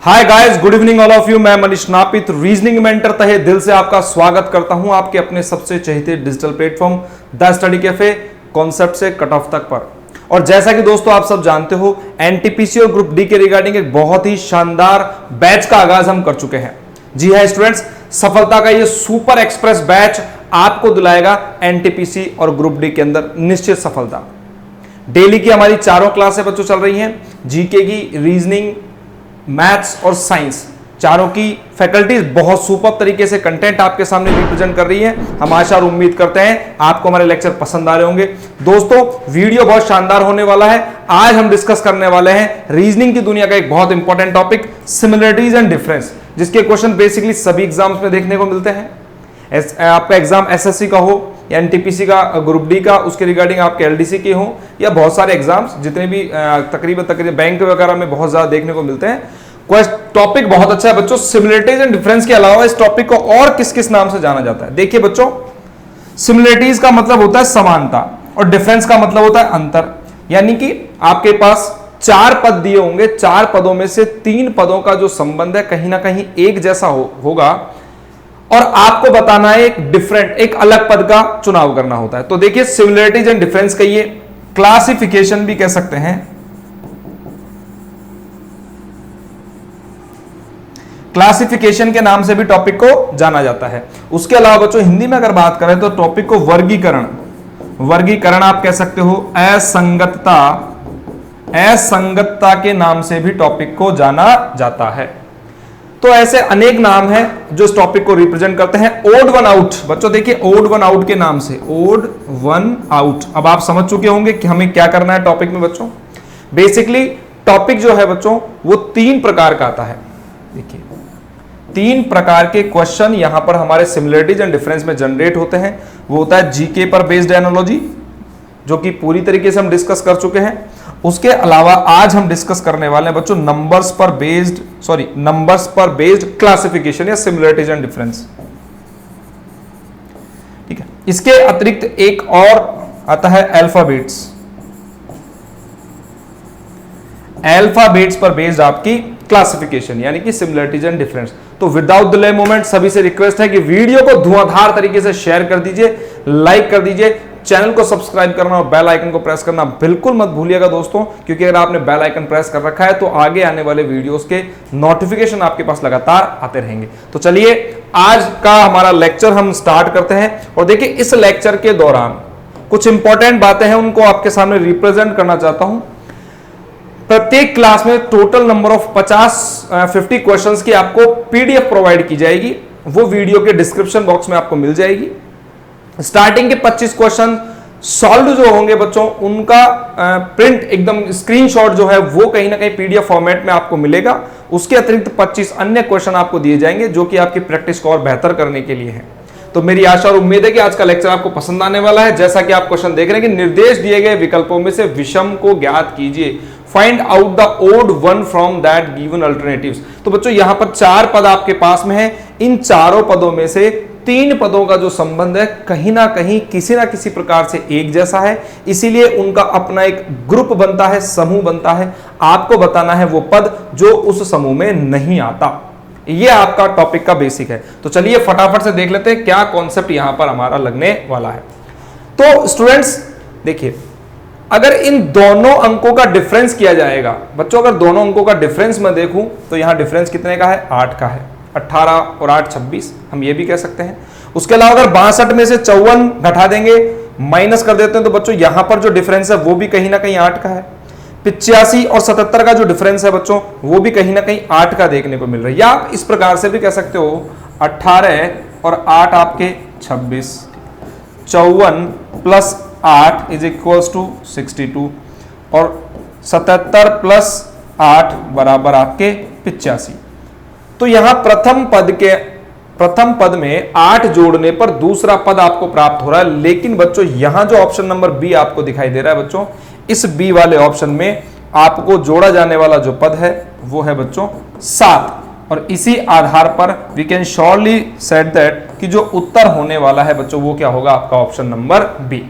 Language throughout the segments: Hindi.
Hi guys, good evening all of you. मैं मनीष नापित रीजनिंग मेंटर तहे दिल से आपका स्वागत करता हूं आपके अपने सबसे चहेते digital platform the study cafe concept से कट ऑफ तक पर। और जैसा कि दोस्तों आप सब जानते हो, एनटीपीसी और ग्रुप डी के रिगार्डिंग एक बहुत ही शानदार बैच का आगाज हम कर चुके हैं। जी हां स्टूडेंट्स, सफलता का ये सुपर एक्सप्रेस बैच आपको दिलाएगा एनटीपीसी और ग्रुप डी के अंदर निश्चित सफलता। डेली की हमारी चारों क्लासें बच्चों चल रही हैं, जीके की, रीजनिंग, मैथ्स और साइंस, चारों की फैकल्टीज बहुत सुपर तरीके से कंटेंट आपके सामने रिप्रेजेंट कर रही है। हम आशा और उम्मीद करते हैं आपको हमारे लेक्चर पसंद आ रहे होंगे। दोस्तों वीडियो बहुत शानदार होने वाला है। आज हम डिस्कस करने वाले हैं रीजनिंग की दुनिया का एक बहुत important topic, similarities and difference, जिसके क्वेश्चन बेसिकली सभी एग्जाम्स में देखने को मिलते हैं। आपका एग्जाम एसएससी का हो या एनटीपीसी का, ग्रुप डी का, उसके रिगार्डिंग आपके एलडीसी के हो, या बहुत सारे एग्जाम्स जितने भी तकरीबन बैंक वगैरह में बहुत ज्यादा देखने को मिलते हैं। टॉपिक बहुत अच्छा है बच्चों। सिमिलरिटीज एंड डिफरेंस के अलावा इस टॉपिक को और किस किस नाम से जाना जाता है? देखिए बच्चों, सिमिलरिटीज का मतलब होता है समानता और डिफरेंस का मतलब होता है अंतर। यानी कि आपके पास 4 पद दिए होंगे, 4 पदों में से 3 पदों का जो संबंध है कहीं ना कहीं एक जैसा होगा और आपको बताना है एक डिफरेंट, एक अलग पद का चुनाव करना होता है। तो देखिए, सिमिलरिटीज एंड डिफरेंस का ये क्लासिफिकेशन भी कह सकते हैं, क्लासिफिकेशन के नाम से भी टॉपिक को जाना जाता है। उसके अलावा बच्चों हिंदी में अगर बात करें तो टॉपिक को वर्गीकरण आप कह सकते हो। असंगतता के नाम से भी टॉपिक को जाना जाता है। तो ऐसे अनेक नाम हैं जो इस टॉपिक को रिप्रेजेंट करते हैं। ओड वन आउट, बच्चों देखिए, ओड वन आउट के नाम से, ओड वन आउट। अब आप समझ चुके होंगे कि हमें क्या करना है टॉपिक में बच्चों। बेसिकली टॉपिक जो है बच्चों वो 3 प्रकार का आता है। देखिए, 3 प्रकार के क्वेश्चन यहां पर हमारे सिमिलरिटीज एंड डिफरेंस में जनरेट होते हैं। वो होता है जीके पर बेस्ड एनालॉजी, जो कि पूरी तरीके से हम डिस्कस कर चुके हैं। उसके अलावा आज हम डिस्कस करने वाले हैं बच्चों नंबर्स पर बेस्ड क्लासिफिकेशन या सिमिलरिटीज एंड डिफरेंस। ठीक है, इसके अतिरिक्त एक और आता है अल्फाबेट्स पर बेस्ड आपकी क्लासिफिकेशन, यानी कि सिमिलरिटीज एंड डिफरेंस। तो विदाउट डिले मोमेंट सभी से रिक्वेस्ट है कि वीडियो को धुआंधार तरीके से शेयर कर दीजिए, लाइक कर दीजिए, चैनल को सब्सक्राइब करना और बेल आइकन को प्रेस करना बिल्कुल मत भूलिएगा दोस्तों, क्योंकि अगर आपने बेल आइकन प्रेस कर रखा है तो आगे आने वाले वीडियोस के नोटिफिकेशन आपके पास लगातार आते रहेंगे। तो चलिए आज का हमारा लेक्चर हम स्टार्ट करते हैं। और देखिए, इस लेक्चर के दौरान कुछ इंपॉर्टेंट बातें हैं, उनको आपके सामने रिप्रेजेंट करना चाहता हूं। प्रत्येक क्लास में टोटल नंबर ऑफ 50 क्वेश्चंस की आपको पीडीएफ प्रोवाइड की जाएगी। वो वीडियो के डिस्क्रिप्शन बॉक्स में आपको मिल जाएगी। स्टार्टिंग के 25 क्वेश्चन सॉल्व जो होंगे बच्चों, उनका प्रिंट एकदम स्क्रीनशॉट जो है वो कहीं ना कहीं पीडीएफ फॉर्मेट में आपको मिलेगा। उसके अतिरिक्त 25 अन्य क्वेश्चन आपको दिए जाएंगे जो कि आपकी प्रैक्टिस को और बेहतर करने के लिए है। तो मेरी आशा और उम्मीद है कि आज का लेक्चर आपको पसंद आने वाला है। जैसा कि आप क्वेश्चन देख रहे हैं कि निर्देश दिए गए विकल्पों में से विषम को ज्ञात कीजिए, find out the odd one from that given alternatives. तो बच्चों यहां पर 4 पद आपके पास में है। इन चारों पदों में से 3 पदों का जो संबंध है कहीं ना कहीं किसी ना किसी प्रकार से एक जैसा है, इसीलिए उनका अपना एक ग्रुप बनता है, समूह बनता है। आपको बताना है वो पद जो उस समूह में नहीं आता। ये आपका टॉपिक का बेसिक है। तो चलिए फटाफट से देख लेते हैं क्या कॉन्सेप्ट यहां पर हमारा लगने वाला है। तो स्टूडेंट्स देखिए, अगर इन दोनों अंकों का डिफरेंस किया जाएगा बच्चों, अगर दोनों अंकों का डिफरेंस मैं देखूं तो यहां डिफरेंस कितने का है? 8 का है। 18 और 8 26, हम ये भी कह सकते हैं। उसके अलावा अगर 62 में से 54 घटा देंगे, माइनस कर देते हैं, तो बच्चों यहां पर जो डिफरेंस है वो भी कहीं ना कहीं 8 का है। 85 और 77 का जो डिफरेंस है बच्चों, वो भी कहीं ना कहीं 8 का देखने को मिल रहा है। या आप इस प्रकार से भी कह सकते हो 18 और 8 आपके 26, 54 प्लस 8 इज इक्वल्स टू 62 और 77 प्लस 8 बराबर आपके 85। तो यहां प्रथम पद में 8 जोड़ने पर दूसरा पद आपको प्राप्त हो रहा है। लेकिन बच्चों यहां जो ऑप्शन नंबर बी आपको दिखाई दे रहा है बच्चों, इस बी वाले ऑप्शन में आपको जोड़ा जाने वाला जो पद है वो है बच्चों 7। और इसी आधार पर we can surely said that कि जो उत्तर होने वाला है बच्चों वो क्या होगा? आपका ऑप्शन नंबर बी।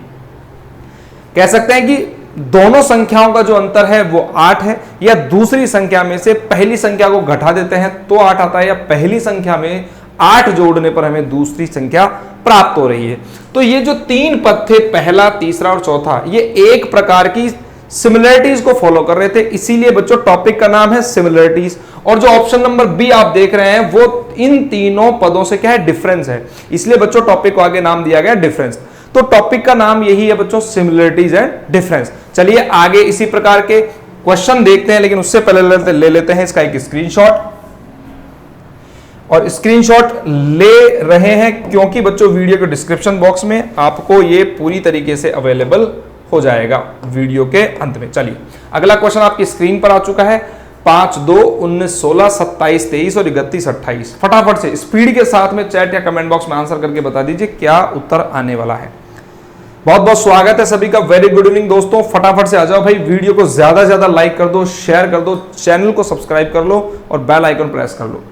कह सकते हैं कि दोनों संख्याओं का जो अंतर है वो 8 है, या दूसरी संख्या में से पहली संख्या को घटा देते हैं तो 8 आता है, या पहली संख्या में 8 जोड़ने पर हमें दूसरी संख्या प्राप्त हो रही है। तो ये जो 3 पद थे, पहला, तीसरा और चौथा, ये एक प्रकार की सिमिलरिटीज को फॉलो कर रहे थे, इसीलिए बच्चों टॉपिक का नाम है सिमिलरिटीज। और जो ऑप्शन नंबर बी आप देख रहे हैं वो इन तीनों पदों से क्या है, डिफरेंस है, इसलिए बच्चों टॉपिक को आगे नाम दिया गया डिफरेंस। तो टॉपिक का नाम यही है बच्चों, सिमिलरिटीज एंड डिफरेंस। चलिए आगे इसी प्रकार के क्वेश्चन देखते हैं, लेकिन उससे पहले ले लेते हैं इसका एक स्क्रीनशॉट। और स्क्रीनशॉट ले रहे हैं क्योंकि बच्चों वीडियो के डिस्क्रिप्शन बॉक्स में आपको ये पूरी तरीके से अवेलेबल हो जाएगा वीडियो के अंत में। चलिए अगला क्वेश्चन आपकी स्क्रीन पर आ चुका है। 5, 2, 19, 16, 27, 23 और 31, 28। फटाफट से स्पीड के साथ में चैट या कमेंट बॉक्स में आंसर करके बता दीजिए क्या उत्तर आने वाला है। बहुत बहुत स्वागत है सभी का, वेरी गुड इवनिंग दोस्तों। फटाफट से आ जाओ भाई, वीडियो को ज्यादा से ज्यादा लाइक कर दो, शेयर कर दो, चैनल को सब्सक्राइब कर लो और बेल आइकन प्रेस कर लो।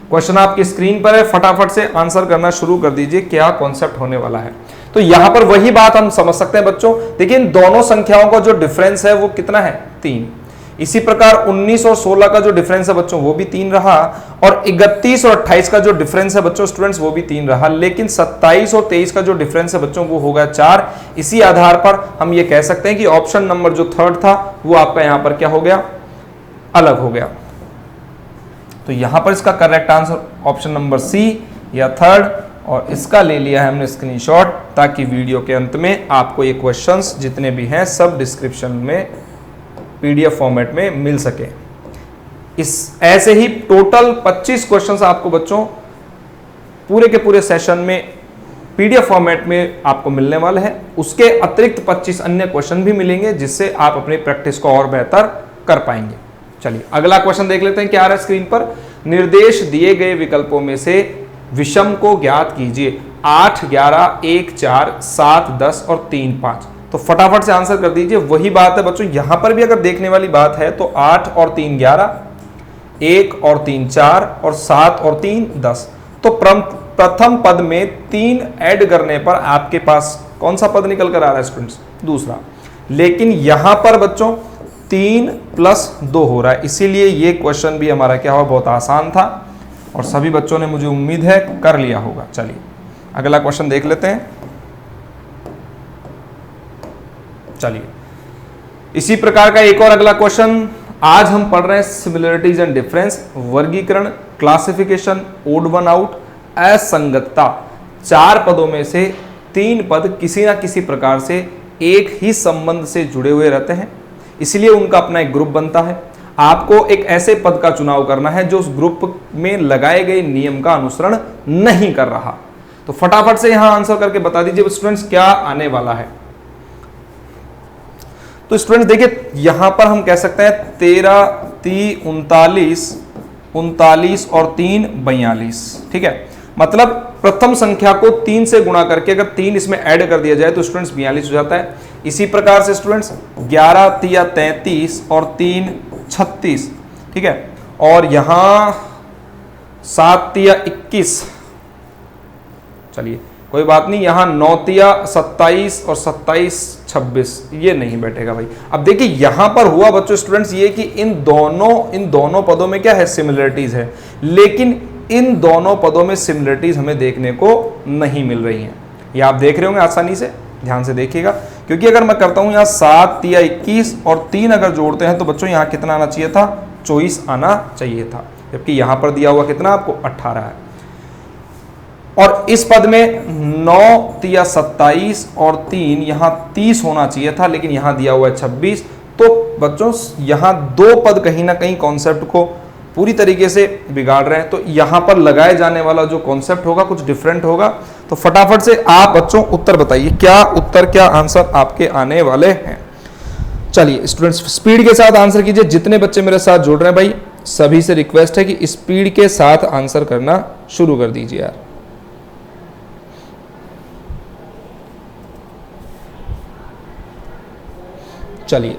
क्वेश्चन आपकी स्क्रीन पर है, फटाफट से आंसर करना शुरू कर दीजिए, क्या कॉन्सेप्ट होने वाला है। तो यहां पर वही बात हम समझ सकते हैं बच्चों, देखिए इन दोनों संख्याओं का जो डिफरेंस है वो कितना है, 3। इसी प्रकार 19 और 16 का जो डिफरेंस है बच्चों वो भी 3 रहा, और 31 और 28 का जो डिफरेंस है बच्चों स्टूडेंट्स वो भी 3 रहा, लेकिन 27 और 23 का जो डिफरेंस है बच्चों वो होगा 4। इसी आधार पर हम ये कह सकते हैं कि ऑप्शन नंबर जो थर्ड था वो आपका यहां पर क्या हो गया, अलग हो गया। तो यहां पर इसका correct answer option number C या थर्ड, और इसका ले लिया है हमने स्क्रीनशॉट ताकि वीडियो के अंत में आपको ये क्वेश्चंस जितने भी हैं सब डिस्क्रिप्शन में पीडीएफ फॉर्मेट में मिल सके। इस ऐसे ही टोटल 25 क्वेश्चंस आपको बच्चों पूरे के पूरे सेशन में पीडीएफ फॉर्मेट में आपको मिलने वाले हैं। उसके अतिरिक्त 25 अन्य क्वेश्चन भी मिलेंगे जिससे आप अपनी प्रैक्टिस को और बेहतर कर पाएंगे। चलिए अगला क्वेश्चन देख लेते हैं क्या आ रहा है स्क्रीन पर। निर्देश दिए गए विकल्पों में से विषम को ज्ञात कीजिए। 8, 11, 1, 4, 7, 10 और 3, 5। तो फटाफट से आंसर कर दीजिए। वही बात है बच्चों, यहां पर भी अगर देखने वाली बात है तो 8 और 3, 11, 1 और 3, 4 और 7 और 3, 10। तो प्रथम पद में 3 ऐड करने पर आपके पास कौन सा पद निकल कर आ रहा है स्टूडेंट्स, दूसरा। लेकिन यहां पर बच्चों 3 + 2 हो रहा है, इसीलिए ये क्वेश्चन भी हमारा क्या हुआ, बहुत आसान था और सभी बच्चों ने मुझे उम्मीद है कर लिया होगा। चलिए अगला क्वेश्चन देख लेते हैं। चलिए इसी प्रकार का एक और अगला क्वेश्चन आज हम पढ़ रहे हैं, सिमिलरिटीज एंड डिफरेंस, वर्गीकरण, क्लासिफिकेशन, ओड वन आउट, असंगतता। 4 पदों में से 3 पद किसी ना किसी प्रकार से एक ही संबंध से जुड़े हुए रहते हैं, इसलिए उनका अपना एक ग्रुप बनता है। आपको एक ऐसे पद का चुनाव करना है जो उस ग्रुप में लगाए गए नियम का अनुसरण नहीं कर रहा। तो फटाफट से यहां आंसर करके बता दीजिए स्टूडेंट्स क्या आने वाला है। तो स्टूडेंट्स देखिए यहां पर हम कह सकते हैं 13, 30, 39 और 3, 42। ठीक है, मतलब प्रथम संख्या को 3 से गुणा करके अगर 3 इसमें ऐड कर दिया जाए तो स्टूडेंट्स 42 हो जाता है। इसी प्रकार से स्टूडेंट्स 11, 33 और 3, 36। ठीक है, और यहां 7, 21। चलिए कोई बात नहीं, यहां 9, 27 और 27, 26 ये नहीं बैठेगा भाई। अब देखिए यहां पर हुआ बच्चों स्टूडेंट्स ये कि इन दोनों पदों में क्या है, सिमिलरिटीज है, लेकिन इन दोनों पदों में सिमिलरिटीज हमें देखने को नहीं मिल रही हैं। ये आप देख रहे होंगे आसानी से, ध्यान से देखिएगा, क्योंकि अगर मैं करता हूं यहां 7, 21 और 3 अगर जोड़ते हैं तो बच्चों यहां कितना आना चाहिए था, 24 आना चाहिए था, जबकि यहां पर दिया हुआ कितना आपको 18 है। और इस पद में 9, 27 और 3 यहां 30 होना चाहिए था, लेकिन यहां दिया हुआ है 26। तो बच्चों यहां 2 पद कहीं ना कहीं कॉन्सेप्ट को पूरी तरीके से बिगाड़ रहे हैं। तो यहां पर लगाए जाने वाला जो कॉन्सेप्ट होगा कुछ डिफरेंट होगा। तो फटाफट से आप बच्चों उत्तर बताइए, क्या उत्तर, क्या आंसर आपके आने वाले हैं। चलिए स्टूडेंट्स स्पीड के साथ आंसर कीजिए। जितने बच्चे मेरे साथ जुड़ रहे हैं भाई सभी से रिक्वेस्ट है कि स्पीड के साथ आंसर करना शुरू कर दीजिए यार। चलिए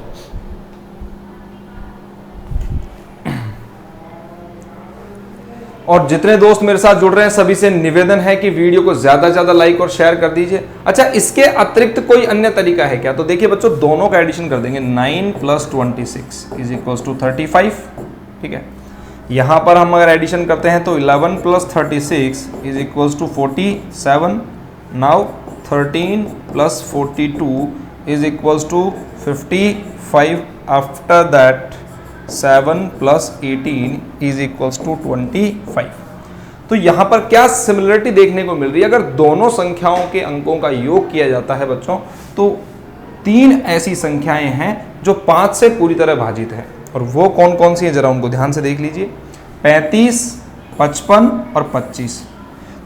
और जितने दोस्त मेरे साथ जुड़ रहे हैं सभी से निवेदन है कि वीडियो को ज्यादा से ज्यादा लाइक और शेयर कर दीजिए। अच्छा, इसके अतिरिक्त कोई अन्य तरीका है क्या? तो देखिए बच्चों, दोनों का एडिशन कर देंगे। 9 + 26 = 35। ठीक है, यहां पर हम अगर एडिशन करते हैं तो 11 + 36 = 47। नाउ 13 + 42 = 55। After that 7 + 18 = 25। तो यहां पर क्या सिमिलरिटी देखने को मिल रही है? अगर दोनों संख्याओं के अंकों का योग किया जाता है बच्चों, तो 3 ऐसी संख्याएं हैं जो 5 से पूरी तरह भाजित है। और वो कौन कौन सी है, जरा उनको ध्यान से देख लीजिए। 35, 55 और 25।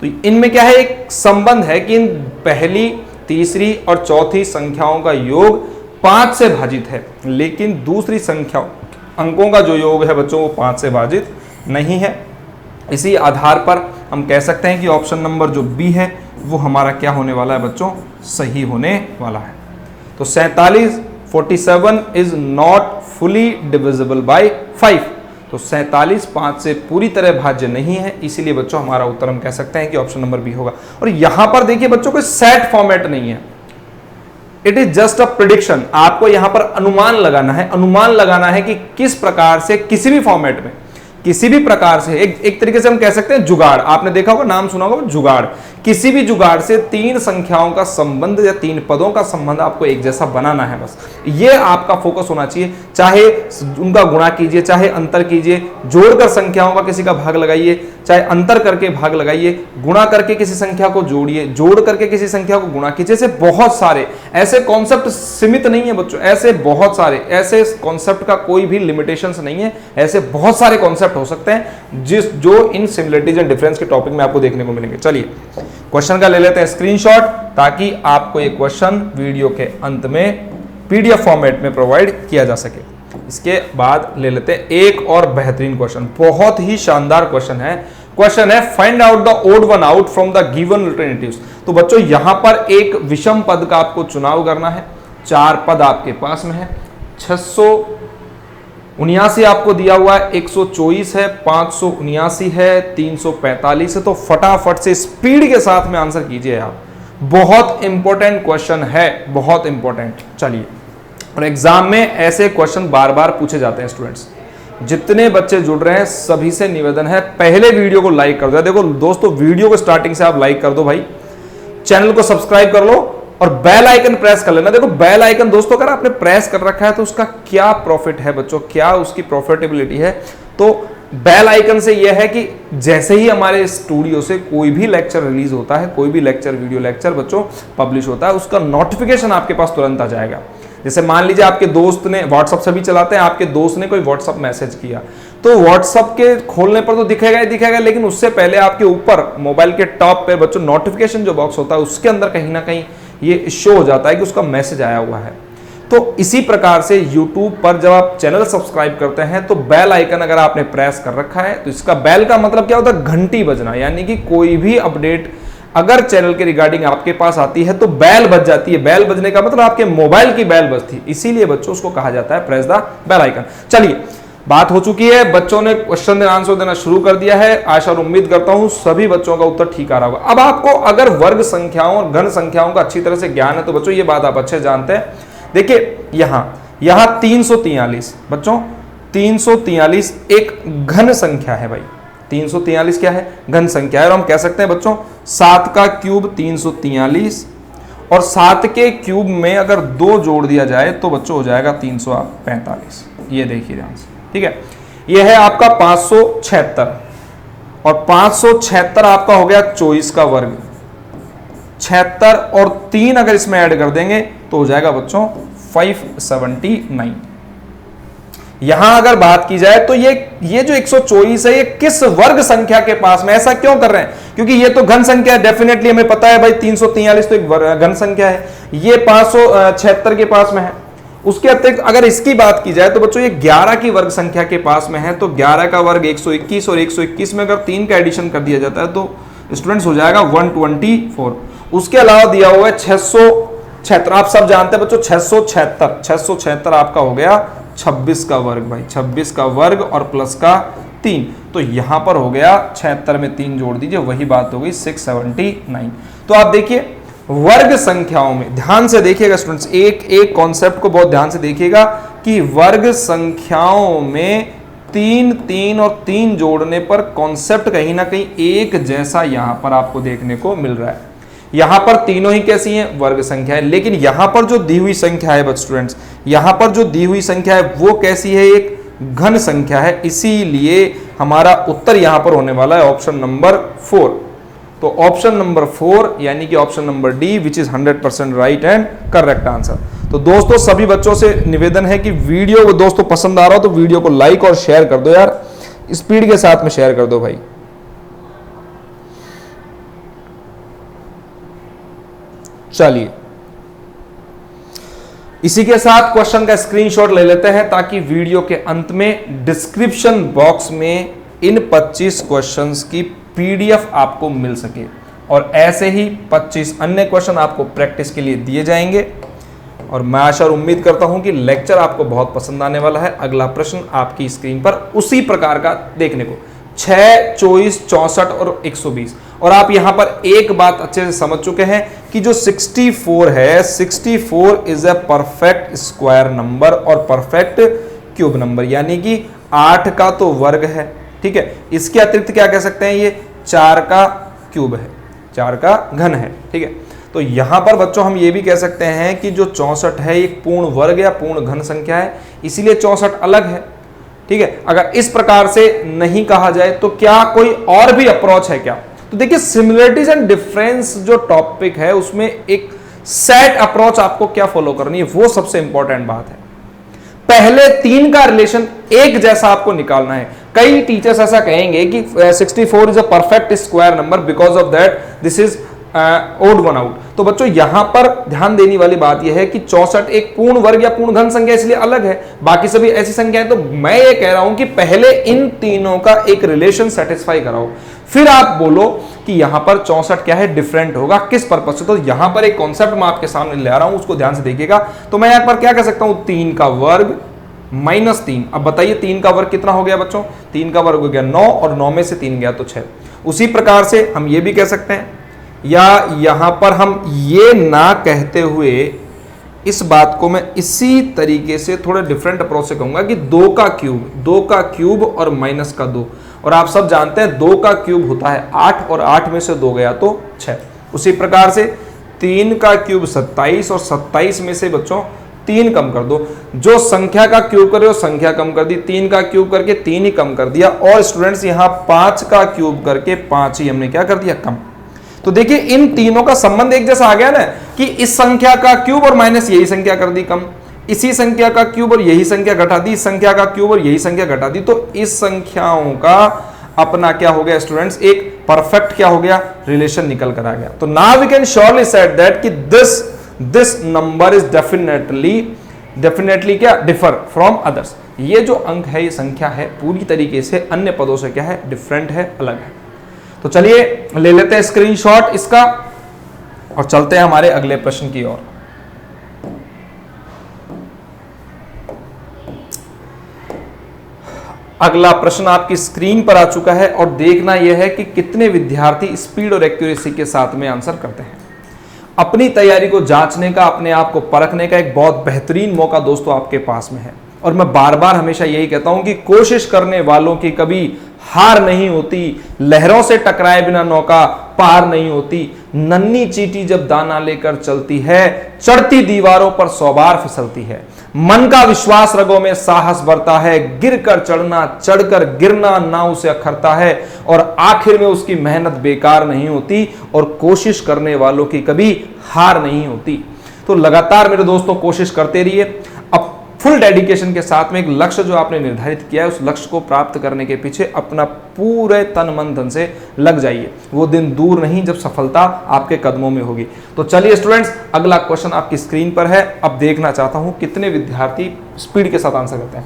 तो इनमें क्या है, एक संबंध है कि इन पहली, तीसरी और चौथी संख्याओं का योग 5 से भाजित है, लेकिन दूसरी संख्याओं अंकों का जो योग है बच्चों वो 5 से भाजित नहीं है। इसी आधार पर हम कह सकते हैं कि ऑप्शन नंबर जो बी है वो हमारा क्या होने वाला है बच्चों, सही होने वाला है। तो 47 is not fully divisible bye 5। तो 47 5 से पूरी तरह भाज्य नहीं है, इसीलिए बच्चों हमारा उत्तर हम कह सकते हैं कि ऑप्शन नंबर बी होगा। और यहां पर देखिए बच्चों, कोई सेट फॉर्मेट नहीं है, it is just a prediction. आपको यहां पर अनुमान लगाना है, अनुमान लगाना है कि किस प्रकार से किसी भी फॉर्मेट में, किसी भी प्रकार से, एक तरीके से हम कह सकते हैं जुगाड़। आपने देखा होगा, नाम सुना होगा जुगाड़। किसी भी जुगाड़ से 3 संख्याओं का संबंध या 3 पदों का संबंध आपको एक जैसा बनाना है, बस ये आपका फोकस होना चाहिए। चाहे उनका गुणा कीजिए, चाहे अंतर कीजिए, जोड़कर संख्याओं का किसी का भाग लगाइए, चाहे अंतर करके भाग लगाइए, गुणा करके किसी संख्या को जोड़िए, जोड़ करके किसी संख्या को गुणा कीजिए। ऐसे बहुत सारे ऐसे कॉन्सेप्ट सीमित नहीं है बच्चों, ऐसे बहुत सारे ऐसे कॉन्सेप्ट का कोई भी लिमिटेशंस नहीं है। ऐसे बहुत सारे कॉन्सेप्ट हो सकते हैं जो इन सिमिलरिटीज एंड डिफरेंस के टॉपिक में आपको देखने को मिलेंगे। चलिए क्वेश्चन का ले लेते हैं स्क्रीनशॉट, ताकि आपको ये क्वेश्चन वीडियो के अंत में पीडीएफ फॉर्मेट में प्रोवाइड किया जा सके। इसके बाद ले लेते हैं एक और बेहतरीन क्वेश्चन, बहुत ही शानदार क्वेश्चन है। क्वेश्चन है find out the odd one out from the given alternatives. तो बच्चों यहां पर एक विषम पद का आपको चुनाव करना है। 4 पद आपके पास में है, 679 आपको दिया हुआ है, 124 है, 579 है, 345 है। तो फटाफट से स्पीड के साथ में आंसर कीजिए आप। बहुत इंपॉर्टेंट क्वेश्चन है, बहुत इंपॉर्टेंट। चलिए, और एग्जाम में ऐसे क्वेश्चन बार बार पूछे जाते हैं स्टूडेंट्स। जितने बच्चे जुड़ रहे हैं सभी से निवेदन है, पहले वीडियो को लाइक कर दो। देखो दोस्तों, वीडियो को स्टार्टिंग से आप लाइक कर दो भाई, चैनल को सब्सक्राइब कर लो और बेल आइकन प्रेस कर लेना। देखो बेल आइकन दोस्तों अगर आपने प्रेस कर रखा है तो उसका क्या प्रॉफिट है बच्चों, क्या उसकी प्रॉफिटेबिलिटी है। तो बेल आइकन से यह है कि जैसे ही हमारे स्टूडियो से कोई भी लेक्चर रिलीज होता है, कोई भी लेक्चर, वीडियो लेक्चर बच्चों पब्लिश होता है, उसका नोटिफिकेशन आपके पास तुरंत आ जाएगा। जैसे मान लीजिए आपके दोस्त ने, व्हाट्सअप सभी चलाते हैं, आपके दोस्त ने कोई व्हाट्सअप मैसेज किया तो व्हाट्सअप के खोलने पर तो दिखेगा ही दिखेगा, लेकिन उससे पहले आपके ऊपर मोबाइल के टॉप पे बच्चों नोटिफिकेशन जो बॉक्स होता है उसके अंदर कहीं ना कहीं ये शो हो जाता है कि उसका मैसेज आया हुआ है। तो इसी प्रकार से YouTube पर जब आप चैनल सब्सक्राइब करते हैं तो बेल आइकन अगर आपने प्रेस कर रखा है तो इसका बेल का मतलब क्या होता है, घंटी बजना, यानी कि कोई भी अपडेट अगर चैनल के रिगार्डिंग आपके पास आती है तो बेल बज जाती है। बेल बजने का मतलब आपके मोबाइल की बेल बजती है, इसीलिए बच्चों उसको कहा जाता है प्रेस द बेल आइकन। चलिए, बात हो चुकी है, बच्चों ने क्वेश्चन देना, आंसर देना शुरू कर दिया है। आशा और उम्मीद करता हूं सभी बच्चों का उत्तर ठीक आ रहा होगा। अब आपको अगर वर्ग संख्याओं और घन संख्याओं का अच्छी तरह से ज्ञान है तो बच्चों ये बात आप अच्छे जानते हैं। देखिए यहां 343 बच्चों, 343 एक घन संख्या है भाई। 343 क्या है, घन संख्या है। और हम कह सकते हैं बच्चों 7 का क्यूब 343, और 7 के क्यूब में अगर 2 जोड़ दिया जाए तो बच्चों हो जाएगा 345। ये देखिए ध्यान से, ठीक है। ये है आपका 576, और 576 आपका हो गया 24 का वर्ग। 76 और 3 अगर इसमें ऐड कर देंगे तो हो जाएगा बच्चों 579। यहां अगर बात की जाए तो ये जो 124 है ये किस वर्ग संख्या के पास में, ऐसा क्यों कर रहे हैं, क्योंकि ये तो घन संख्या है, डेफिनेटली हमें पता है भाई 343 तो एक घन संख्या है, ये 576 के पास में है। उसके अतिरिक्त अगर इसकी बात की जाए तो बच्चों ये 11 की वर्ग संख्या के पास में है, तो 11 का वर्ग 121, और 121 में अगर 3 का एडिशन कर दिया जाता है तो स्टूडेंट्स हो जाएगा 124। उसके अलावा दिया हुआ है 676, आप सब जानते हैं बच्चों 676 आपका हो गया 26 का वर्ग भाई, 26 का वर्ग और प्लस का 3। तो यहां पर हो गया 76 में 3 जोड़ दीजिए, वही बात हो गई 679। तो आप देखिए वर्ग संख्याओं में ध्यान से देखिएगा स्टूडेंट्स, एक एक कॉन्सेप्ट को बहुत ध्यान से देखिएगा कि वर्ग संख्याओं में 3 3 और 3 जोड़ने पर कॉन्सेप्ट कहीं ना कहीं एक जैसा यहां पर आपको देखने को मिल रहा है। यहां पर तीनों ही कैसी हैं, वर्ग संख्या है, लेकिन यहां पर जो दी हुई संख्या है स्टूडेंट्स, यहां पर जो दी हुई संख्या है वो कैसी है, एक घन संख्या है। इसीलिए हमारा उत्तर यहां पर होने वाला है ऑप्शन नंबर 4। तो ऑप्शन नंबर 4 यानी कि option number D which is 100% right and correct answer. तो दोस्तों सभी बच्चों से निवेदन है कि वीडियो को दोस्तों पसंद आ रहा हो तो वीडियो को लाइक और शेयर कर दो यार, स्पीड के साथ में शेयर कर दो भाई। चलिए इसी के साथ क्वेश्चन का स्क्रीनशॉट ले लेते हैं ताकि वीडियो के अंत में डिस्क्रिप्शन बॉक्स में इन 25 क्वेश्चंस की पीडीएफ आपको मिल सके, और ऐसे ही 25 अन्य क्वेश्चन आपको प्रैक्टिस के लिए दिए जाएंगे। और मैं आशा और उम्मीद करता हूं कि लेक्चर आपको बहुत पसंद आने वाला है। अगला प्रश्न आपकी स्क्रीन पर उसी प्रकार का देखने को 6, 24, 64 और 120। और आप यहां पर एक बात अच्छे से समझ चुके हैं कि जो 64 है, 64 is a perfect square number और परफेक्ट क्यूब नंबर, यानी कि 8 का तो वर्ग है, ठीक है। इसके अतिरिक्त क्या कह सकते हैं, ये 4 का क्यूब है, 4 का घन है, ठीक है। तो यहां पर बच्चों हम ये भी कह सकते हैं कि जो 64 है एक पूर्ण वर्ग या पूर्ण घन संख्या है, इसीलिए 64 अलग है, ठीक है। अगर इस प्रकार से नहीं कहा जाए तो क्या कोई और भी अप्रोच है क्या? तो देखिए सिमिलरिटीज एंड डिफरेंस जो टॉपिक है उसमें एक सेट अप्रोच आपको क्या फॉलो करनी है, वो सबसे इंपॉर्टेंट बात है। पहले 3 का रिलेशन एक जैसा आपको निकालना है। कई टीचर्स ऐसा कहेंगे कि 64 is a perfect square number because of that this is odd one out. तो बच्चों यहां पर ध्यान देने वाली बात यह है कि 64 एक पूर्ण वर्ग या पूर्ण घन संख्या इसलिए अलग है, बाकी सभी ऐसी संख्या है। तो मैं ये कह रहा हूं कि पहले इन तीनों का एक रिलेशन सेटिस्फाई कराओ, फिर आप बोलो कि यहां पर 64 क्या है, डिफरेंट होगा किस पर्पज से। तो यहां पर एक कॉन्सेप्ट मैं आपके सामने ले आ रहा हूं, उसको ध्यान से देखिएगा। तो मैं यहां पर क्या कह सकता हूं, 3 का वर्ग माइनस 3। अब बताइए 3 का वर्ग कितना हो गया बच्चों, 3 का वर्ग हो गया 9 और 9 में से 3 गया तो 6। उसी प्रकार से हम ये भी कह सकते हैं, या यहां पर हम ये ना कहते हुए इस बात को मैं इसी तरीके से थोड़े डिफरेंट अप्रोच से कहूंगा कि 2 का क्यूब और माइनस का 2। और आप सब जानते हैं 2 का क्यूब होता है 8 और 8 में से 2 गया तो 6। उसी प्रकार से 3 का क्यूब 27 और 27 में से बच्चों 3 कम कर दो। जो संख्या का क्यूब करे वो संख्या कम कर दी, 3 का क्यूब करके 3 ही कम कर दिया। और स्टूडेंट्स यहां 5 का क्यूब करके 5 ही हमने क्या कर दिया, कम। तो देखिए इन तीनों का संबंध एक जैसा आ गया ना, कि इस संख्या का क्यूब और माइनस यही संख्या कर दी कम, इसी संख्या का क्यूब और यही संख्या घटा दी, इस संख्या का क्यूब और यही संख्या घटा दी। तो इस संख्याओं का अपना क्या हो गया स्टूडेंट्स, एक परफेक्ट क्या हो गया, रिलेशन निकल कर आ गया। तो now we can surely said that कि दिस नंबर इज डेफिनेटली क्या, डिफर फ्रॉम अदर्स। ये जो अंक है, ये संख्या है, पूरी तरीके से अन्य पदों से क्या है, डिफरेंट है, अलग है। तो चलिए ले लेते हैं स्क्रीनशॉट इसका और चलते हैं हमारे अगले प्रश्न की ओर। अगला प्रश्न आपकी स्क्रीन पर आ चुका है और देखना यह है कि कितने विद्यार्थी स्पीड और एक्यूरेसी के साथ में आंसर करते हैं। अपनी तैयारी को जांचने का, अपने आप को परखने का एक बहुत बेहतरीन मौका दोस्तों आपके पास में है। और मैं बार बार हमेशा यही कहता हूं कि कोशिश करने वालों की कभी हार नहीं होती, लहरों से टकराए बिना नौका पार नहीं होती। नन्ही चींटी जब दाना लेकर चलती है, चढ़ती दीवारों पर 100 बार फिसलती है। मन का विश्वास रगों में साहस भरता है, गिरकर चढ़ना, चढ़कर गिरना ना उसे अखरता है। और आखिर में उसकी मेहनत बेकार नहीं होती और कोशिश करने वालों की कभी हार नहीं होती। तो लगातार मेरे दोस्तों कोशिश करते रहिए, अब फुल डेडिकेशन के साथ में एक लक्ष्य जो आपने निर्धारित किया है उस लक्ष्य को प्राप्त करने के पीछे अपना पूरे तन मन धन से लग जाइए। वो दिन दूर नहीं जब सफलता आपके कदमों में होगी। तो चलिए स्टूडेंट्स, अगला क्वेश्चन आपकी स्क्रीन पर है। अब देखना चाहता हूं कितने विद्यार्थी स्पीड के साथ आंसर करते हैं।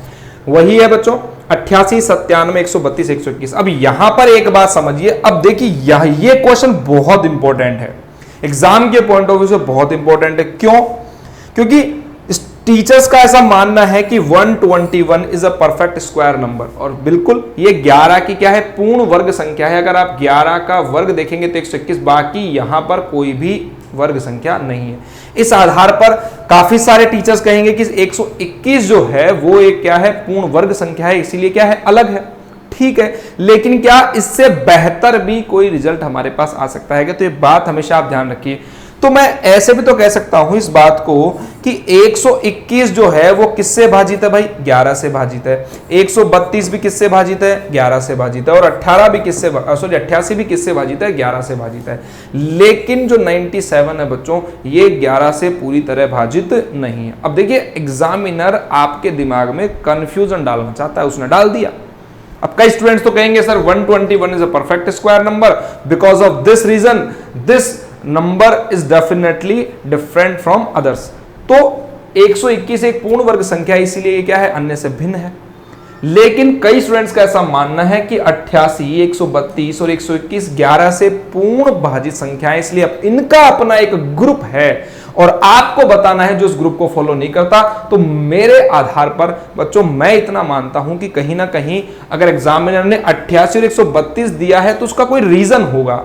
वही है बच्चों 88, 97, 132, 121। अब यहां पर एक बात समझिए, अब देखिए ये क्वेश्चन बहुत इंपॉर्टेंट है, एग्जाम के पॉइंट ऑफ व्यू से बहुत इंपॉर्टेंट है। क्यों? क्योंकि टीचर्स का ऐसा मानना है कि 121 is a perfect square number, और बिल्कुल ये 11 की क्या है, पूर्ण वर्ग संख्या है। अगर आप 11 का वर्ग देखेंगे तो 121, बाकी यहां पर कोई भी वर्ग संख्या नहीं है। इस आधार पर काफी सारे टीचर्स कहेंगे कि 121 जो है वो एक क्या है, पूर्ण वर्ग संख्या है, इसीलिए क्या है, अलग है। ठीक है, लेकिन क्या इससे बेहतर भी कोई रिजल्ट हमारे पास आ सकता है? तो ये बात हमेशा आप ध्यान रखिए। तो मैं ऐसे भी तो कह सकता हूं इस बात को कि 121 जो है वो किससे भाजित है भाई, 11 से भाजित है। 132 भी किससे भाजित है, 11 से भाजित है। और 18 भी किससे, सॉरी 88 भी किससे भाजित है, 11 से भाजित है। लेकिन जो 97 है बच्चों, ये 11 से पूरी तरह भाजित नहीं है। अब देखिए, एग्जामिनर आपके दिमाग में कंफ्यूजन डालना चाहता है, उसने डाल दिया। अब कई स्टूडेंट्स तो कहेंगे sir 121 is a perfect square number, because of this reason this number is definitely different from others. तो 121 एक पूर्ण वर्ग संख्या है, इसीलिए ये क्या है, अन्य से भिन्न है। लेकिन कई स्टूडेंट्स का ऐसा मानना है कि 88, 132 और 121 11 से पूर्ण भाजित संख्या है, इसलिए इनका अपना एक ग्रुप है और आपको बताना है जो उस ग्रुप को फॉलो नहीं करता। तो मेरे आधार पर बच्चों मैं इतना मानता हूं कि कहीं ना कहीं अगर एग्जामिनर ने 88 और 132 दिया है तो उसका कोई रीजन होगा,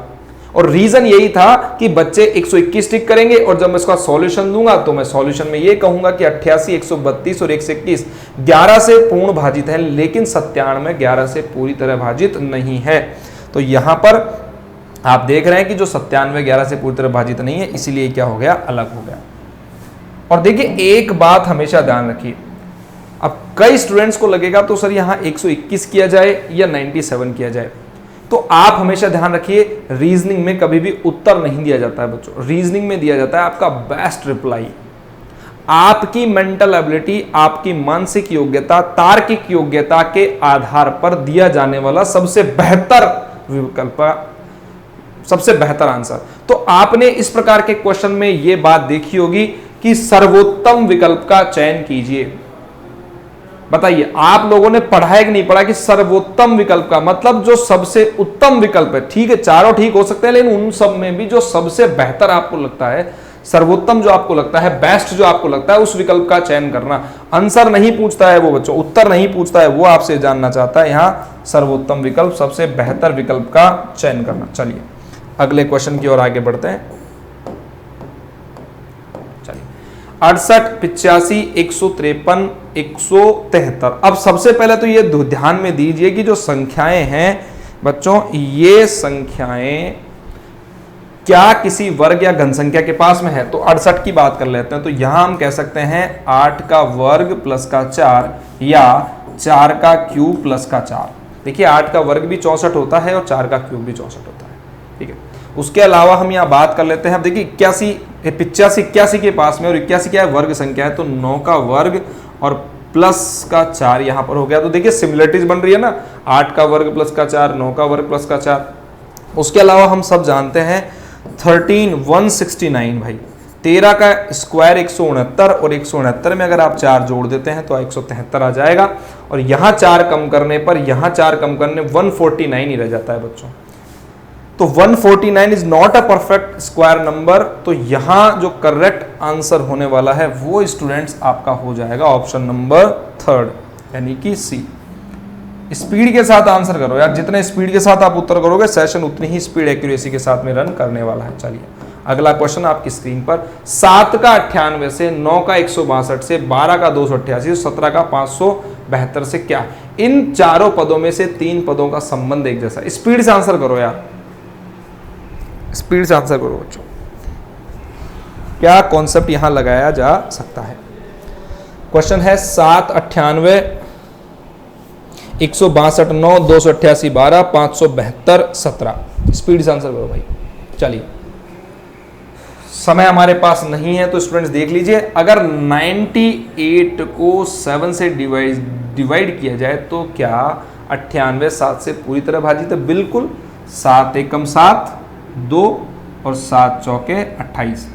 और रीजन यही था कि बच्चे 121 टिक करेंगे और जब मैं इसका सॉल्यूशन दूंगा तो मैं सॉल्यूशन में ये कहूंगा कि 88, 132 और 121 11 से पूर्ण भाजित है, लेकिन 97 11 से पूरी तरह भाजित नहीं है। तो यहां पर आप देख रहे हैं कि जो 97 11 से पूरी तरह भाजित नहीं है, इसीलिए क्या हो गया, अलग हो गया। और देखिए एक बात हमेशा ध्यान रखिए, अब कई स्टूडेंट्स को लगेगा तो सर यहां 121 किया जाए या 97 किया जाए, तो आप हमेशा ध्यान रखिए रीजनिंग में कभी भी उत्तर नहीं दिया जाता है बच्चों। रीजनिंग में दिया जाता है आपका बेस्ट रिप्लाई, आपकी मेंटल एबिलिटी, आपकी मानसिक योग्यता, तार्किक योग्यता के आधार पर दिया जाने वाला सबसे बेहतर विकल्प, सबसे बेहतर आंसर। तो आपने इस प्रकार के क्वेश्चन में यह बात देखी होगी कि सर्वोत्तम विकल्प का चयन कीजिए। बताइए आप लोगों ने पढ़ा है कि नहीं पढ़ा कि सर्वोत्तम विकल्प का मतलब जो सबसे उत्तम विकल्प है। ठीक है, चारों ठीक हो सकते हैं, लेकिन उन सब में भी जो सबसे बेहतर आपको लगता है, सर्वोत्तम जो आपको लगता है, बेस्ट जो आपको लगता है, उस विकल्प का चयन करना। आंसर नहीं पूछता है वो बच्चों, उत्तर नहीं पूछता है वो, आपसे जानना चाहता है यहां सर्वोत्तम विकल्प, सबसे बेहतर विकल्प का चयन करना। चलिए अगले क्वेश्चन की ओर आगे बढ़ते हैं। 68, 85, 153, 173। अब सबसे पहले तो ये ध्यान में दीजिए कि जो संख्याएं हैं बच्चों, ये संख्याएं क्या किसी वर्ग या घन संख्या के पास में है। तो 68 की बात कर लेते हैं, तो यहां हम कह सकते हैं 8 का वर्ग प्लस का 4 या 4 का क्यूब प्लस का 4। देखिए 8 का वर्ग भी 64 होता है और 4 का क्यूब भी 64 होता है। ठीक है, उसके अलावा हम यहाँ बात कर लेते हैं। अब देखिए 81, 81 के पास में, और 81 क्या है, वर्ग संख्या है, तो 9 का वर्ग और प्लस का 4 यहां पर हो गया। तो देखिए सिमिलरिटीज बन रही है ना, 8 का वर्ग प्लस का 4, 9 का वर्ग प्लस का 4। उसके अलावा हम सब जानते हैं 13, 169 भाई, 13 का स्क्वायर 169, और 169 में अगर आप 4 जोड़ देते हैं तो 173 आ जाएगा। और यहां 4 कम करने पर, यहां 4 कम करने 149 ही रह जाता है बच्चों। तो 149 is not a perfect square number. तो यहां जो करेक्ट आंसर होने वाला है वो स्टूडेंट्स आपका हो जाएगा ऑप्शन नंबर 3, यानी कि सी। स्पीड के साथ आंसर करो यार, जितने स्पीड के साथ आप उत्तर करोगे सेशन उतनी ही स्पीड एक्यूरेसी के साथ में रन करने वाला है। चलिए अगला क्वेश्चन आपकी स्क्रीन पर, 7 का 98 से, 9 का 162 से, 12 का 288, 17 का 572 से क्या इन चारों पदों में से 3 पदों का संबंध एक जैसा। स्पीड से आंसर करो यार, स्पीड से आंसर करो बच्चों, क्या कॉन्सेप्ट यहां लगाया जा सकता है। क्वेश्चन है 7, 98, 162, 9, 288, 12, 572, 17। स्पीड से आंसर करो भाई। चलिए समय हमारे पास नहीं है तो स्टूडेंट्स देख लीजिए, अगर 98 को 7 से डिवाइड किया जाए तो क्या 98 7 से पूरी तरह भाजित है? बिल्कुल, 7 एकम 7, 2 और 7 चौके 28।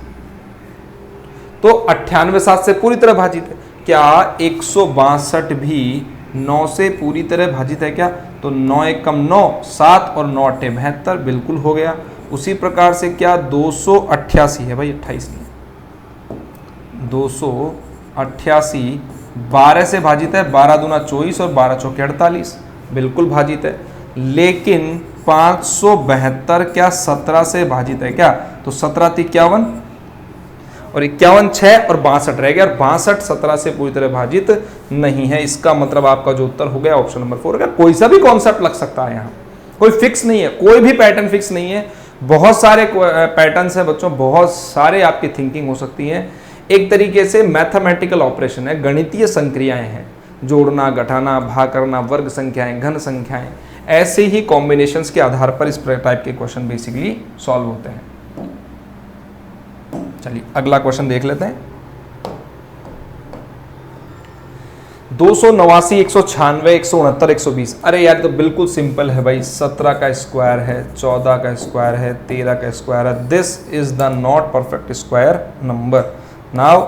तो 98 7 से पूरी तरह भाजित है। क्या 162 भी 9 से पूरी तरह भाजित है क्या? तो 9 एकम 9, 7 और 9 अट्ठे 72, बिल्कुल हो गया। उसी प्रकार से क्या 288 है भाई, 28 नहीं, 288 88 12 से भाजित है, 12 दूना 24 और 12 चौके 48, बिल्कुल भाजित है। लेकिन 572 क्या 17 से भाजित है क्या? तो 17 × 51 और 51 6 और 62 रह गया, और 62 17 से पूरी तरह भाजित नहीं है। इसका मतलब आपका जो उत्तर हो गया ऑप्शन नंबर 4। अगर कोई सा भी कॉन्सेप्ट लग सकता है, यहाँ कोई फिक्स नहीं है, कोई भी पैटर्न फिक्स नहीं है, बहुत सारे पैटर्न्स है बच्चों, बहुत सारे आपकी थिंकिंग हो सकती है। एक तरीके से मैथमेटिकल ऑपरेशन है, गणितीय संक्रियाएं हैं, जोड़ना, घटाना, भाग करना, वर्ग संख्याएं, घन संख्याएं, ऐसे ही कॉम्बिनेशंस के आधार पर इस टाइप के क्वेश्चन बेसिकली सॉल्व होते हैं। चलिए अगला क्वेश्चन देख लेते हैं। 289, 196, 169, 120। अरे यार तो बिल्कुल सिंपल है भाई, 17 का स्क्वायर है, 14 का स्क्वायर है, 13 का स्क्वायर है। This is the not perfect square number. Now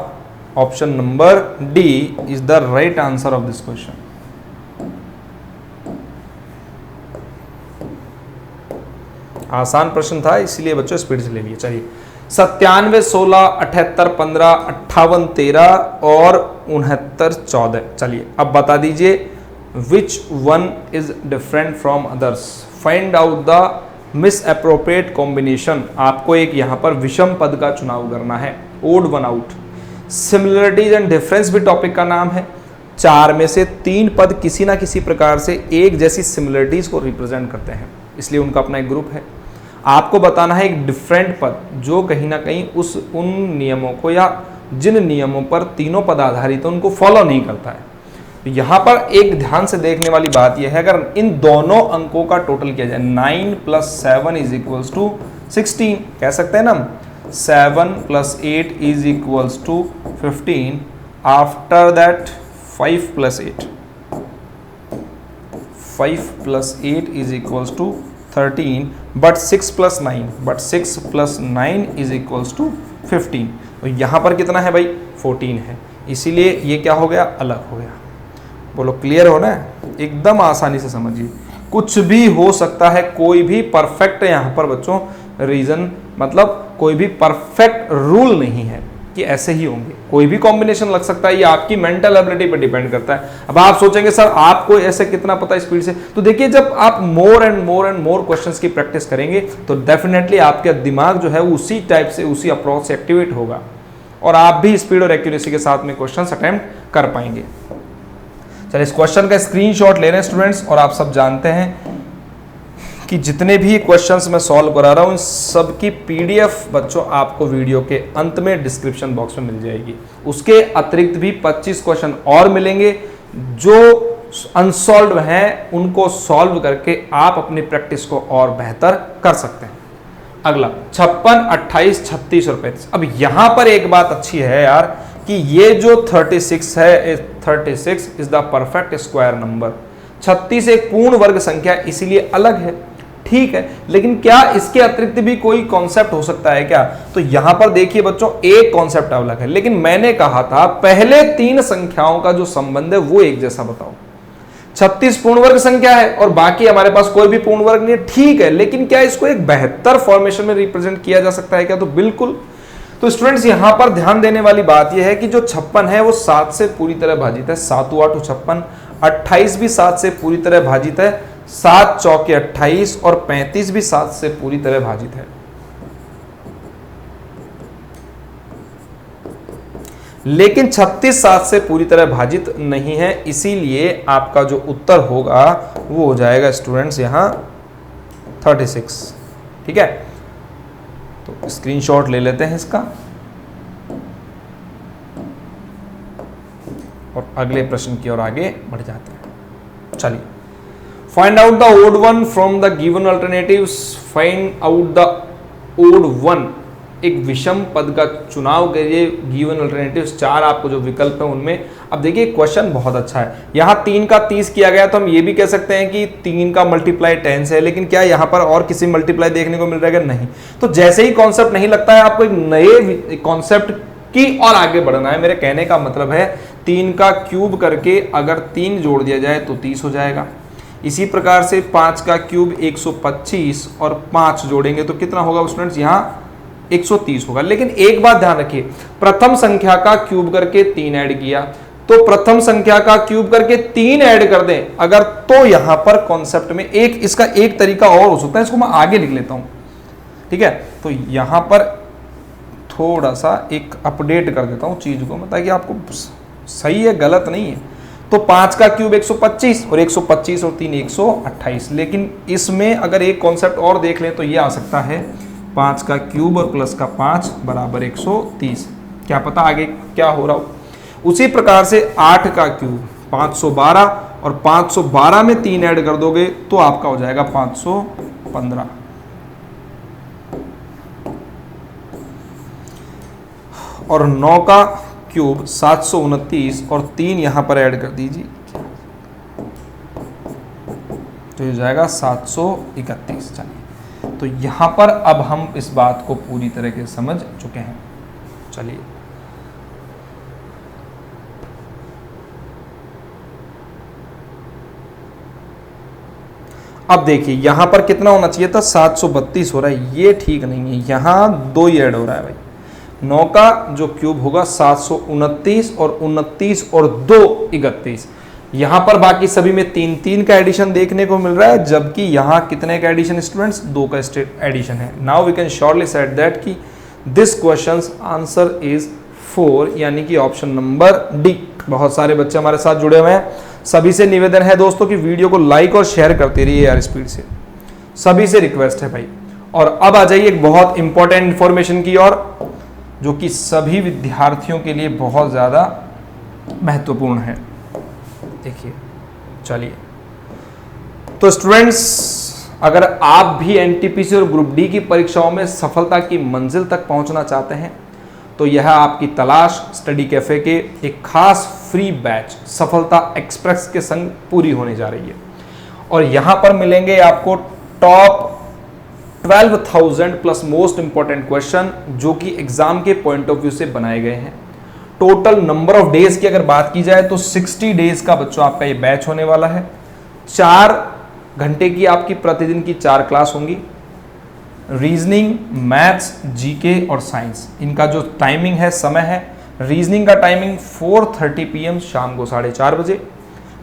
option number D is the right answer of this question. आसान प्रश्न था इसलिए बच्चों स्पीड से ले लिए। चलिए 97, 16, 78, 15, 58, 13 और 69, 14। चलिए अब बता दीजिए which one is different from others, find out the misappropriate combination. आपको एक यहां पर विषम पद का चुनाव करना है, odd one out. Similarities and difference भी टॉपिक का नाम है। 4 में से 3 पद किसी ना किसी प्रकार से एक जैसी सिमिलरिटीज को रिप्रेजेंट करते हैं, इसलिए उनका अपना एक ग्रुप है। आपको बताना है एक डिफरेंट पद जो कहीं ना कहीं उन नियमों को या जिन नियमों पर तीनों पद आधारित है उनको फॉलो नहीं करता है। तो यहां पर एक ध्यान से देखने वाली बात यह है, अगर इन दोनों अंकों का टोटल किया जाए 9 + 7 = 16, कह सकते हैं ना 7 + 8 = 15। After that 5 + 8 = 13, but 6 + 9 = 15। तो यहां पर कितना है भाई 14 है, इसीलिए ये क्या हो गया अलग हो गया। बोलो क्लियर हो ना? एकदम आसानी से समझिए, कुछ भी हो सकता है, कोई भी परफेक्ट यहां पर बच्चों रीजन मतलब कोई भी परफेक्ट रूल नहीं है कि ऐसे ही होंगे। कोई भी कॉम्बिनेशन लग सकता है, ये आपकी मेंटल एबिलिटी पर डिपेंड करता है। अब आप सोचेंगे सर आपको ऐसे कितना पता है स्पीड से, तो देखिए जब आप मोर एंड मोर क्वेश्चंस की प्रैक्टिस करेंगे तो डेफिनेटली आपका दिमाग जो है उसी टाइप से उसी अप्रोच से एक्टिवेट होगा और आप भी स्पीड और एक्यूरेसी के साथ में क्वेश्चंस अटेम्प्ट कर पाएंगे। चलिए इस क्वेश्चन का स्क्रीनशॉट ले रहे हैं स्टूडेंट्स, और आप सब जानते हैं कि जितने भी क्वेश्चंस मैं सॉल्व करा रहा हूं सब की पीडीएफ बच्चों आपको वीडियो के अंत में डिस्क्रिप्शन बॉक्स में मिल जाएगी। उसके अतिरिक्त भी 25 क्वेश्चन और मिलेंगे जो अनसॉल्व हैं, उनको सॉल्व करके आप अपनी प्रैक्टिस को और बेहतर कर सकते हैं। अगला 56, 28, 36 और 35। अब यहां पर एक बात अच्छी है यार कि ये जो 36 है, 36 is the perfect square number. 36 एक पूर्ण वर्ग संख्या इसीलिए अलग है, ठीक है, लेकिन क्या इसके अतिरिक्त भी कोई कॉन्सेप्ट हो सकता है क्या? तो यहां पर देखिए बच्चों एक कॉन्सेप्ट अलग है, लेकिन मैंने कहा था पहले 3 संख्याओं का जो संबंध है वो एक जैसा बताओ। 36 पूर्ण वर्ग संख्या है और बाकी हमारे पास कोई भी पूर्ण वर्ग नहीं है, ठीक है, लेकिन क्या इसको एक बेहतर फॉर्मेशन में रिप्रेजेंट किया जा सकता है क्या? तो बिल्कुल। तो स्टूडेंट्स यहां पर ध्यान देने वाली बात यह है कि जो 56 है वो 7 से पूरी तरह भाजित है, 7 × 8 = 56। 28 भी 7 से पूरी तरह भाजित है, 7 चौके 28 और 35 भी 7 से पूरी तरह भाजित है। लेकिन 36 7 से पूरी तरह भाजित नहीं है, इसीलिए आपका जो उत्तर होगा वो हो जाएगा स्टूडेंट्स यहां 36। ठीक है, तो स्क्रीनशॉट ले लेते हैं इसका और अगले प्रश्न की ओर आगे बढ़ जाते हैं। चलिए, find out the odd one from the given alternatives. Find out the odd one, एक विषम पद का चुनाव करिए। गिवन अल्टरनेटिव्स 4 आपको जो विकल्प है उनमें। अब देखिए क्वेश्चन बहुत अच्छा है, यहाँ 3 का 30 किया गया, तो हम ये भी कह सकते हैं कि 3 का मल्टीप्लाई 10 से है, लेकिन क्या यहाँ पर और किसी मल्टीप्लाई देखने को मिल रहा है? नहीं। तो जैसे ही कॉन्सेप्ट नहीं लगता है आपको एक नए कॉन्सेप्ट की और आगे बढ़ना है। मेरे कहने का मतलब है 3 का क्यूब करके अगर 3 जोड़ दिया जाए तो 30 हो जाएगा। इसी प्रकार से 5 का क्यूब 125 और 5 जोड़ेंगे तो कितना होगा स्टूडेंट्स? यहाँ 130 होगा। लेकिन एक बात ध्यान रखिए, प्रथम संख्या का क्यूब करके 3 ऐड किया, तो प्रथम संख्या का क्यूब करके 3 ऐड कर दें अगर, तो यहां पर कॉन्सेप्ट में इसका एक तरीका और हो सकता है, इसको मैं आगे लिख लेता हूं, ठीक है। तो यहां पर थोड़ा सा एक अपडेट कर देता हूं चीज को, ताकि आपको सही है गलत नहीं है। तो 5 का क्यूब 125 और 125 और 3 128। लेकिन इसमें अगर एक कॉन्सेप्ट और देख लें तो ये आ सकता है 5 का क्यूब और प्लस का 5 बराबर 130। क्या पता आगे क्या हो रहा हो। उसी प्रकार से 8 का क्यूब 512 और 512 में 3 ऐड कर दोगे तो आपका हो जाएगा 515। और 9 का क्यूब 729 और 3 यहां पर ऐड कर दीजिए तो ये जाएगा 731। चलिए, तो यहां पर अब हम इस बात को पूरी तरह से समझ चुके हैं। चलिए, अब देखिए यहां पर कितना होना चाहिए था, 732 हो रहा है, ये ठीक नहीं है, यहां 2 ही ऐड हो रहा है भाई। 9 का जो क्यूब होगा 729 और 29 और 2 31। यहां पर बाकी सभी में 3 का एडिशन देखने को मिल रहा है, जबकि यहां कितने का एडिशन स्टूडेंट्स, 2 का एडिशन है। Now we can surely set that कि दिस क्वेश्चंस आंसर इज 4, यानी कि ऑप्शन नंबर डी। बहुत सारे बच्चे हमारे साथ जुड़े हुए हैं, सभी से निवेदन है दोस्तों कि वीडियो को लाइक और शेयर करते रहिए यार स्पीड से, सभी से रिक्वेस्ट है भाई। और अब आ जाइए एक बहुत इंपॉर्टेंट इंफॉर्मेशन की ओर, जो कि सभी विद्यार्थियों के लिए बहुत ज़्यादा महत्वपूर्ण है। देखिए, चलिए, तो स्टूडेंट्स अगर आप भी एनटीपीसी और ग्रुप डी की परीक्षाओं में सफलता की मंजिल तक पहुंचना चाहते हैं तो यह आपकी तलाश स्टडी कैफे के एक खास फ्री बैच सफलता एक्सप्रेस के संग पूरी होने जा रही है। और यहां पर मिलेंगे आपको top 12,000 plus most important question जो कि एग्जाम के पॉइंट ऑफ व्यू से बनाए गए हैं। टोटल नंबर ऑफ डेज की अगर बात की जाए तो 60 डेज का बच्चों आपका ये बैच होने वाला है। 4 घंटे की आपकी प्रतिदिन की 4 क्लास होंगी। रीजनिंग, मैथ्स, जीके और साइंस, इनका जो टाइमिंग है, समय है, रीजनिंग का टाइमिंग 4:30 PM शाम को 4:30 बजे,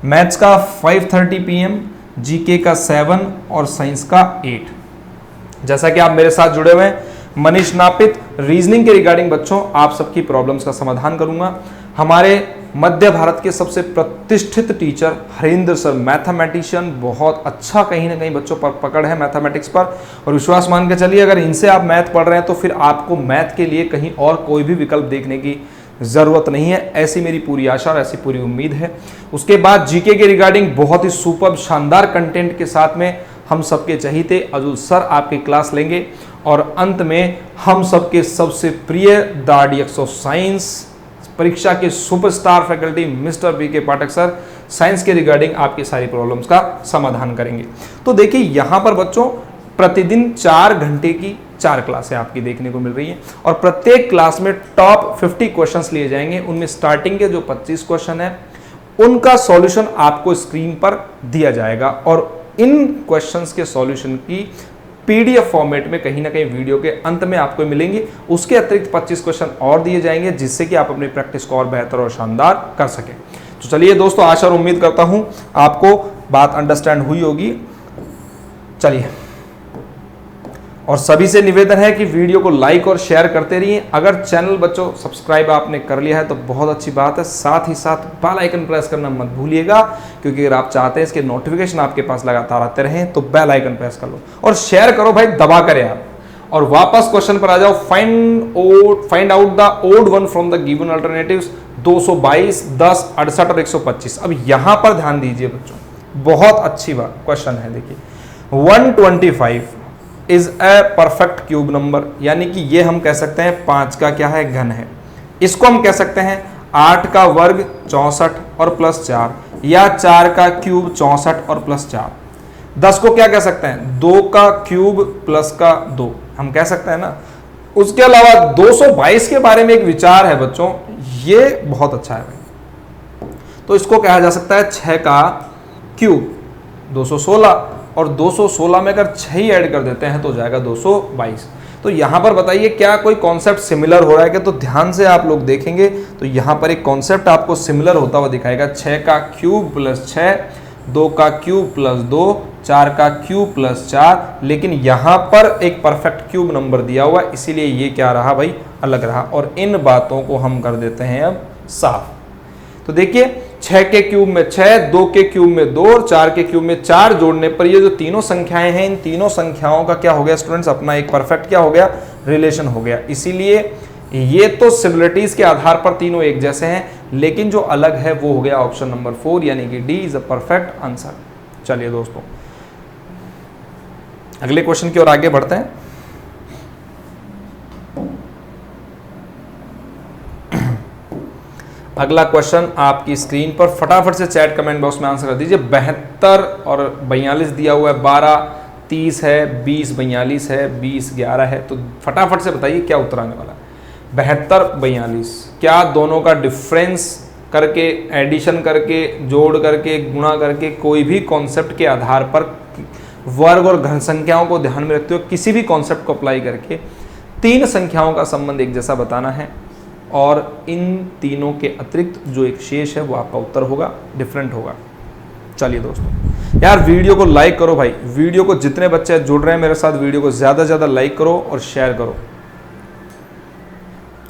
मैथ्स का 5:30 PM, जीके का 7 और साइंस का 8। जैसा कि आप मेरे साथ जुड़े हुए हैं, मनीष नापित, रीजनिंग के रिगार्डिंग बच्चों आप सबकी प्रॉब्लम्स का समाधान करूंगा। हमारे मध्य भारत के सबसे प्रतिष्ठित टीचर हरिंद्र सर, मैथमेटिशियन, बहुत अच्छा कहीं ना कहीं बच्चों पर पकड़ है मैथमेटिक्स पर, और विश्वास मान के चलिए अगर इनसे आप मैथ पढ़ रहे हैं तो फिर आपको मैथ के लिए कहीं और कोई भी विकल्प देखने की जरूरत नहीं है, ऐसी मेरी पूरी आशा और ऐसी पूरी उम्मीद है। उसके बाद जीके के रिगार्डिंग बहुत ही सुपर शानदार कंटेंट के साथ में हम सबके चहीते अजुल सर आपकी क्लास लेंगे, और अंत में हम सबके सबसे प्रिय द DX ऑफ साइंस परीक्षा के सुपरस्टार फैकल्टी मिस्टर BK पाठक सर साइंस के रिगार्डिंग आपकी सारी प्रॉब्लम्स का समाधान करेंगे। तो देखिए यहां पर बच्चों प्रतिदिन 4 घंटे की 4 क्लासें आपकी देखने को मिल रही हैं, और प्रत्येक क्लास में टॉप 50 क्वेश्चंस लिए जाएंगे। उनमें स्टार्टिंग के जो 25 क्वेश्चन है उनका सॉल्यूशन आपको स्क्रीन पर दिया जाएगा, और इन क्वेश्चंस के सॉल्यूशन की PDF फॉर्मेट में कहीं ना कहीं वीडियो के अंत में आपको मिलेंगे। उसके अतिरिक्त 25 क्वेश्चन और दिए जाएंगे जिससे कि आप अपनी प्रैक्टिस को और बेहतर और शानदार कर सकें। तो चलिए दोस्तों, आशा और उम्मीद करता हूं आपको बात अंडरस्टैंड हुई होगी। चलिए, और सभी से निवेदन है कि वीडियो को लाइक और शेयर करते रहिए। अगर चैनल बच्चों सब्सक्राइब आपने कर लिया है तो बहुत अच्छी बात है, साथ ही साथ बेल आइकन प्रेस करना मत भूलिएगा, क्योंकि अगर आप चाहते हैं इसके नोटिफिकेशन आपके पास लगातार आते रहें तो बेल आइकन प्रेस कर लो और शेयर करो भाई, दबा कर यार। और वापस क्वेश्चन पर आ जाओ, find out the odd one from the given alternatives 222, 10, 68 और 125। अब यहां पर ध्यान दीजिए बच्चों, बहुत अच्छी बात क्वेश्चन है। देखिए 125 is a perfect cube number, यानी कि ये हम कह सकते हैं 5 का क्या है, घन है। इसको हम कह सकते हैं 8 का वर्ग 64 और प्लस 4, या 4 का क्यूब 64 और प्लस 4। 10 को क्या कह सकते हैं, 2 का क्यूब प्लस का 2 हम कह सकते हैं ना। उसके अलावा 222 के बारे में एक विचार है बच्चों, ये बहुत अच्छा है भाई। तो इसको कहा जा सकता है 6 का क्यूब 216, और 216 में अगर 6 ही ऐड कर देते हैं तो हो जाएगा 222। तो यहां पर बताइए क्या कोई कॉन्सेप्ट सिमिलर हो रहा है क्या? तो ध्यान से आप लोग देखेंगे तो यहां पर एक कॉन्सेप्ट आपको सिमिलर होता हुआ दिखाएगा। 6 का क्यूब प्लस 6, 2 का क्यूब प्लस 2, 4 का क्यूब प्लस 4, लेकिन यहां पर एक परफेक्ट क्यूब नंबर दिया हुआ, इसीलिए ये क्या रहा भाई, अलग रहा। और इन बातों को हम कर देते हैं अब साफ। तो देखिए 6 के क्यूब में 6, 2 के क्यूब में 2 और 4 के क्यूब में 4 जोड़ने पर ये जो तीनों संख्याएं हैं, इन तीनों संख्याओं का क्या हो गया स्टूडेंट्स, अपना एक परफेक्ट क्या हो गया, रिलेशन हो गया। इसीलिए ये तो सिमिलरिटीज के आधार पर तीनों एक जैसे हैं, लेकिन जो अलग है वो हो गया ऑप्शन नंबर 4, यानी कि D is a perfect answer. चलिए दोस्तों अगले क्वेश्चन की ओर आगे बढ़ते हैं। अगला क्वेश्चन आपकी स्क्रीन पर, फटाफट से चैट कमेंट बॉक्स में आंसर कर दीजिए। 72 और 42 दिया हुआ है, 12 30 है, 20 42 है, 20 11 है, तो फटाफट से बताइए क्या उत्तर आने वाला है। 72 42 क्या दोनों का डिफरेंस करके, एडिशन करके, जोड़ करके, गुणा करके, कोई भी कॉन्सेप्ट के आधार पर वर्ग और घन संख्याओं को ध्यान में रखते हुए किसी भी कॉन्सेप्ट को अप्लाई करके तीन संख्याओं का संबंध एक जैसा बताना है, और इन तीनों के अतिरिक्त जो एक शेष है वो आपका उत्तर होगा, डिफरेंट होगा। चलिए दोस्तों यार वीडियो को लाइक करो भाई, वीडियो को जितने बच्चे जुड़ रहे हैं मेरे साथ, वीडियो को ज्यादा से ज्यादा लाइक करो और शेयर करो।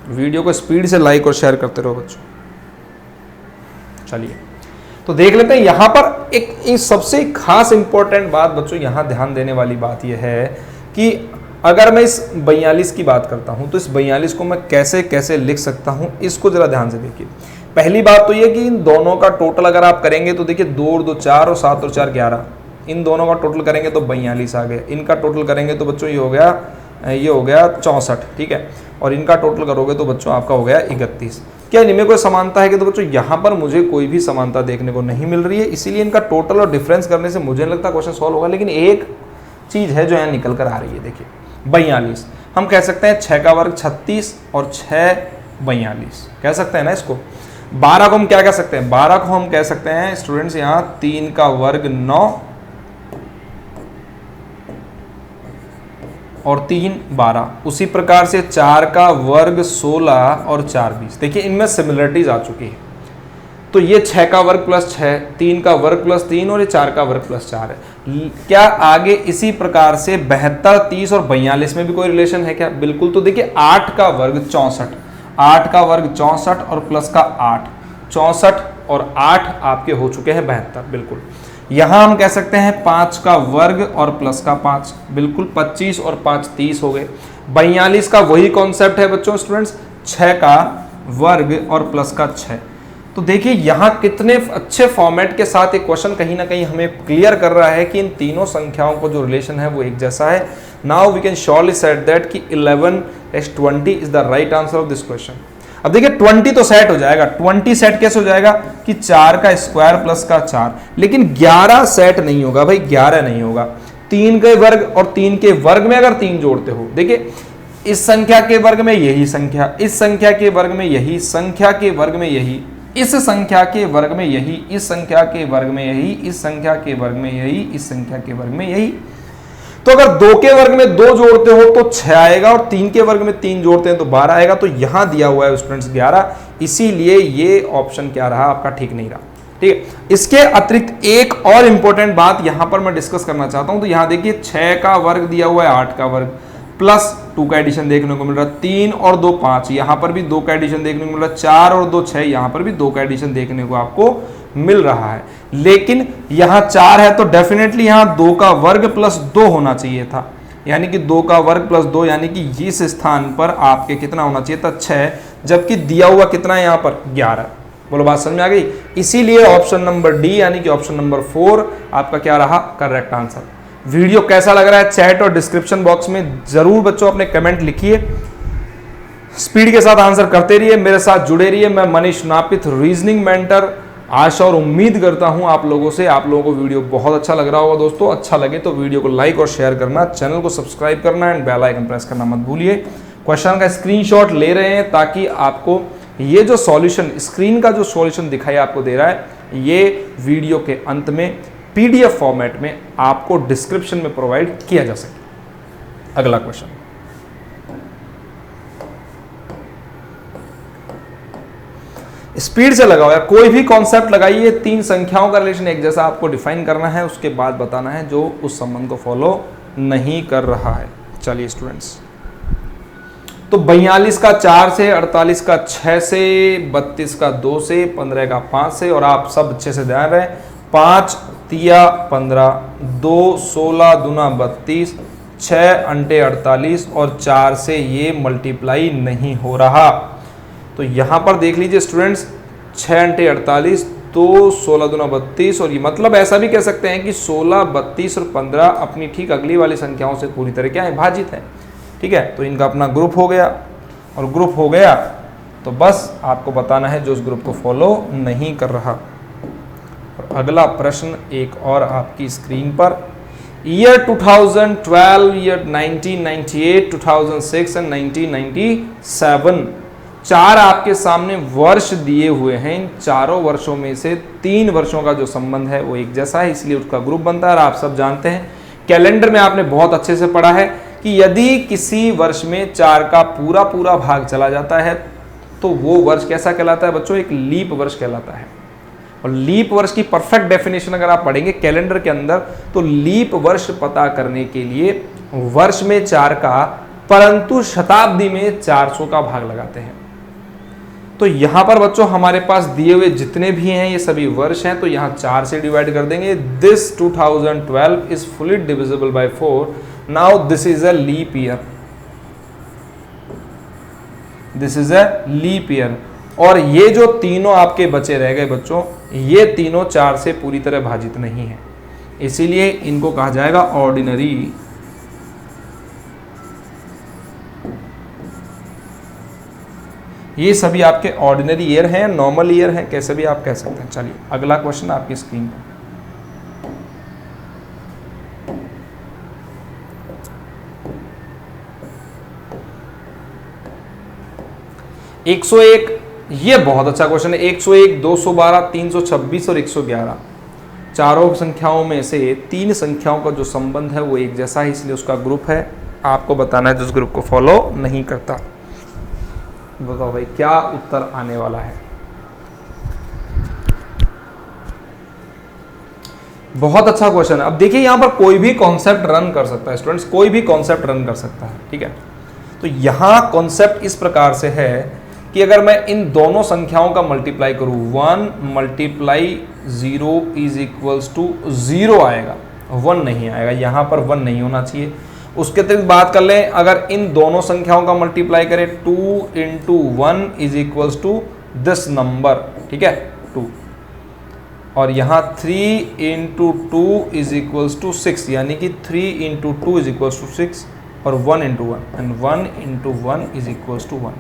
वीडियो को स्पीड से लाइक और शेयर करते रहो बच्चों। चलिए तो देख लेते हैं यहां पर एक सबसे खास इंपॉर्टेंट बात बच्चों, यहां ध्यान देने वाली बात यह है कि अगर मैं इस 42 की बात करता हूं तो इस 42 को मैं कैसे कैसे लिख सकता हूं, इसको जरा ध्यान से देखिए। पहली बात तो ये कि इन दोनों का टोटल अगर आप करेंगे तो देखिए 2 और 2 4 और 7 और 4 11, इन दोनों का टोटल करेंगे तो 42 आ गया। इनका टोटल करेंगे तो बच्चों ये हो गया 64, ठीक है, और इनका टोटल करोगे तो बच्चों आपका हो गया 31। क्या इनमें कोई समानता है कि? तो बच्चों यहाँ पर मुझे कोई भी समानता देखने को नहीं मिल रही है, इसीलिए इनका टोटल और डिफरेंस करने से मुझे लगता है क्वेश्चन सॉल्व होगा। लेकिन एक चीज है जो यहाँ निकल कर आ रही है, देखिए 42 हम कह सकते हैं 6 का वर्ग 36 और 6 42 कह सकते हैं ना इसको। 12 को हम क्या कह सकते हैं, 12 को हम कह सकते हैं स्टूडेंट्स यहाँ 3 का वर्ग 9 और 3 12। उसी प्रकार से 4 का वर्ग 16 और 4 20। देखिए इनमें सिमिलरिटीज आ चुकी है। तो ये 6 का वर्ग प्लस 6, 3 का वर्ग प्लस 3 और ये 4 का वर्ग प्लस 4 है। क्या आगे इसी प्रकार से 72 30 और 42 में भी कोई रिलेशन है क्या? बिल्कुल। तो देखिए 8 का वर्ग 64, 8 का वर्ग 64 और प्लस का 8, 64 और 8 आपके हो चुके हैं 72। बिल्कुल। यहां हम कह सकते हैं 5 का वर्ग और प्लस का 5, बिल्कुल 25 और 5 30 हो गए। 42 का वही कॉन्सेप्ट है बच्चों स्टूडेंट्स, 6 का वर्ग और प्लस का 6। तो देखिए यहां कितने अच्छे फॉर्मेट के साथ एक क्वेश्चन कहीं ना कहीं हमें क्लियर कर रहा है कि इन तीनों संख्याओं को जो रिलेशन है वो एक जैसा है। Now we can surely set that कि 11x20 is the right answer of this question. अब देखिए 20 तो सेट हो जाएगा, 20 सेट कैसे हो जाएगा कि 4 का स्क्वायर प्लस का 4, लेकिन 11 सेट नहीं होगा भाई, 11 नहीं होगा। 3 के वर्ग और 3 के वर्ग में अगर 3 जोड़ते हो, देखिए इस संख्या के वर्ग में यही संख्या, इस संख्या के वर्ग में यही, संख्या के वर्ग में यही, इस संख्या के वर्ग में यही, इस संख्या के वर्ग में यही, इस संख्या के वर्ग में यही, इस संख्या के वर्ग में यही। तो अगर 2 के वर्ग में 2 जोड़ते हो तो 6 आएगा और 3 के वर्ग में 3 जोड़ते हैं तो 12 आएगा। तो यहां दिया हुआ है स्टूडेंट्स 11, इसीलिए ये ऑप्शन क्या रहा आपका, ठीक नहीं रहा। ठीक है, इसके अतिरिक्त एक और इंपॉर्टेंट बात यहां पर मैं डिस्कस करना चाहता हूं। तो यहां देखिए 6 का वर्ग दिया हुआ है, 8 का वर्ग प्लस 2 का एडिशन देखने को मिल रहा है, 3 और 2 5, यहां पर भी 2 का एडिशन देखने को मिल रहा है, 4 और 2 6, यहां पर भी 2 का एडिशन देखने को आपको मिल रहा है। लेकिन यहां 4 है तो डेफिनेटली यहां 2 का वर्ग प्लस 2 होना चाहिए था, यानी कि 2 का वर्ग प्लस 2, यानी कि इस स्थान पर आपके कितना होना चाहिए था, 6, जबकि दिया हुआ कितना है यहां पर 11। बोलो बात समझ में आ गई। इसीलिए ऑप्शन नंबर डी यानी कि ऑप्शन नंबर 4 आपका क्या रहा, करेक्ट आंसर। वीडियो कैसा लग रहा है चैट और डिस्क्रिप्शन बॉक्स में जरूर बच्चों अपने कमेंट लिखिए, स्पीड के साथ आंसर करते रहिए, मेरे साथ जुड़े रहिए। मैं मनीष नापित, रीजनिंग मेंटर। आशा और उम्मीद करता हूं आप लोगों को वीडियो बहुत अच्छा लग रहा होगा। दोस्तों अच्छा लगे तो वीडियो को लाइक और शेयर करना, चैनल को सब्सक्राइब करना एंड बेल आइकन प्रेस करना मत भूलिए। क्वेश्चन का स्क्रीनशॉट ले रहे हैं ताकि आपको ये जो सॉल्यूशन, स्क्रीन का जो सॉल्यूशन दिखाई आपको दे रहा है, ये वीडियो के अंत में पीडीएफ फॉर्मेट में आपको डिस्क्रिप्शन में प्रोवाइड किया जा सके। अगला क्वेश्चन, स्पीड से लगाओ या कोई भी कॉन्सेप्ट लगाइए, तीन संख्याओं का रिलेशन एक जैसा आपको डिफाइन करना है, उसके बाद बताना है जो उस संबंध को फॉलो नहीं कर रहा है। चलिए स्टूडेंट्स, तो 42 का 4 से, 48 का 6 से, 32 का 2 से, 15 का 5 से, और आप सब अच्छे से ध्यान रहे, 5 तिया 15, 2 16 दूना 32, 6 अंटे 48 और 4 से ये मल्टीप्लाई नहीं हो रहा। तो यहां पर देख लीजिए स्टूडेंट्स, 6 अंटे 48, 2 16 दूना 32, और ये मतलब ऐसा भी कह सकते हैं कि 16, 32 और 15 अपनी ठीक अगली वाली संख्याओं से पूरी तरह क्या है, भाजित है। ठीक है, तो इनका अपना ग्रुप हो गया, और ग्रुप हो गया तो बस आपको बताना है जो उस ग्रुप को फॉलो नहीं कर रहा। और अगला प्रश्न एक और आपकी स्क्रीन पर, ईयर 2012, ईयर 1998, 2006 एंड 1997, चार आपके सामने वर्ष दिए हुए हैं। इन चारों वर्षों में से 3 वर्षों का जो संबंध है वो एक जैसा है, इसलिए उसका ग्रुप बनता है। और आप सब जानते हैं, कैलेंडर में आपने बहुत अच्छे से पढ़ा है कि यदि किसी वर्ष में 4 का पूरा पूरा भाग चला जाता है तो वो वर्ष कैसा कहलाता है बच्चों, एक लीप वर्ष कहलाता है। और लीप वर्ष की परफेक्ट डेफिनेशन अगर आप पढ़ेंगे कैलेंडर के अंदर, तो लीप वर्ष पता करने के लिए वर्ष में 4 का, परंतु शताब्दी में 400 का भाग लगाते हैं। तो यहां पर बच्चों हमारे पास दिए हुए जितने भी हैं ये सभी वर्ष हैं, तो यहां 4 से डिवाइड कर देंगे। This 2012 is fully divisible by 4। Now this is a leap year, this is a leap year. और ये जो तीनों आपके बचे रह गए बच्चों, ये तीनों 4 से पूरी तरह भाजित नहीं है, इसीलिए इनको कहा जाएगा ऑर्डिनरी। ये सभी आपके ऑर्डिनरी ईयर हैं, नॉर्मल ईयर हैं, कैसे भी आप कह सकते हैं। चलिए अगला क्वेश्चन आपकी स्क्रीन पर, एक 101, ये बहुत अच्छा क्वेश्चन है। 101, 212, 326 और 111, चारों संख्याओं में से 3 संख्याओं का जो संबंध है वो एक जैसा है, इसलिए उसका ग्रुप है। आपको बताना है जो उस ग्रुप को फॉलो नहीं करता। बताओ भाई क्या उत्तर आने वाला है। बहुत अच्छा क्वेश्चन है। अब देखिए यहां पर कोई भी कॉन्सेप्ट रन कर सकता है स्टूडेंट्स, कोई भी कॉन्सेप्ट रन कर सकता है। ठीक है, तो यहां कॉन्सेप्ट इस प्रकार से है कि अगर मैं इन दोनों संख्याओं का मल्टीप्लाई करूं, 1 मल्टीप्लाई 0 इज इक्वल्स टू 0 आएगा, 1 नहीं आएगा, यहां पर 1 नहीं होना चाहिए। उसके अतिरिक्त बात कर लें, अगर इन दोनों संख्याओं का मल्टीप्लाई करें, 2 into 1 is equals to this number, ठीक है 2, और यहां 3 इंटू 2 इज इक्वल्स टू 6, यानी कि 3 इंटू 2 इज इक्वल्स टू 6, और 1 into 1 and 1 into 1 is equals to 1।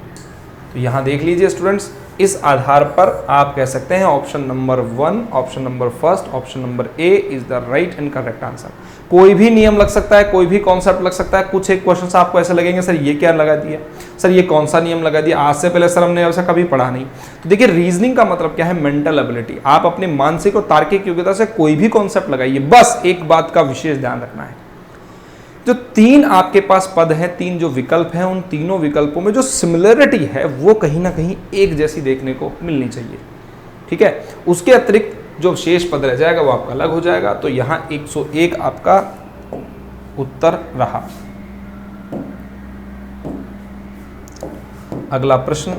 तो यहां देख लीजिए स्टूडेंट्स, इस आधार पर आप कह सकते हैं option number 1, option number first, option number A is the right and correct answer. कोई भी नियम लग सकता है, कोई भी कॉन्सेप्ट लग सकता है। कुछ एक क्वेश्चन आपको ऐसे लगेंगे सर ये क्या लगा दिया, सर ये कौन सा नियम लगा दिया, आज से पहले सर हमने ऐसा कभी पढ़ा नहीं। तो देखिए रीजनिंग का मतलब क्या है, मेंटल एबिलिटी। आप अपने मानसिक और तार्किक योग्यता से कोई भी कॉन्सेप्ट लगाइए, बस एक बात का विशेष ध्यान रखना है, जो 3 आपके पास पद हैं, 3 जो विकल्प हैं, उन तीनों विकल्पों में जो सिमिलरिटी है वो कहीं ना कहीं एक जैसी देखने को मिलनी चाहिए। ठीक है, उसके अतिरिक्त जो शेष पद रह जाएगा वो आपका अलग हो जाएगा। तो यहां 101 आपका उत्तर रहा। अगला प्रश्न,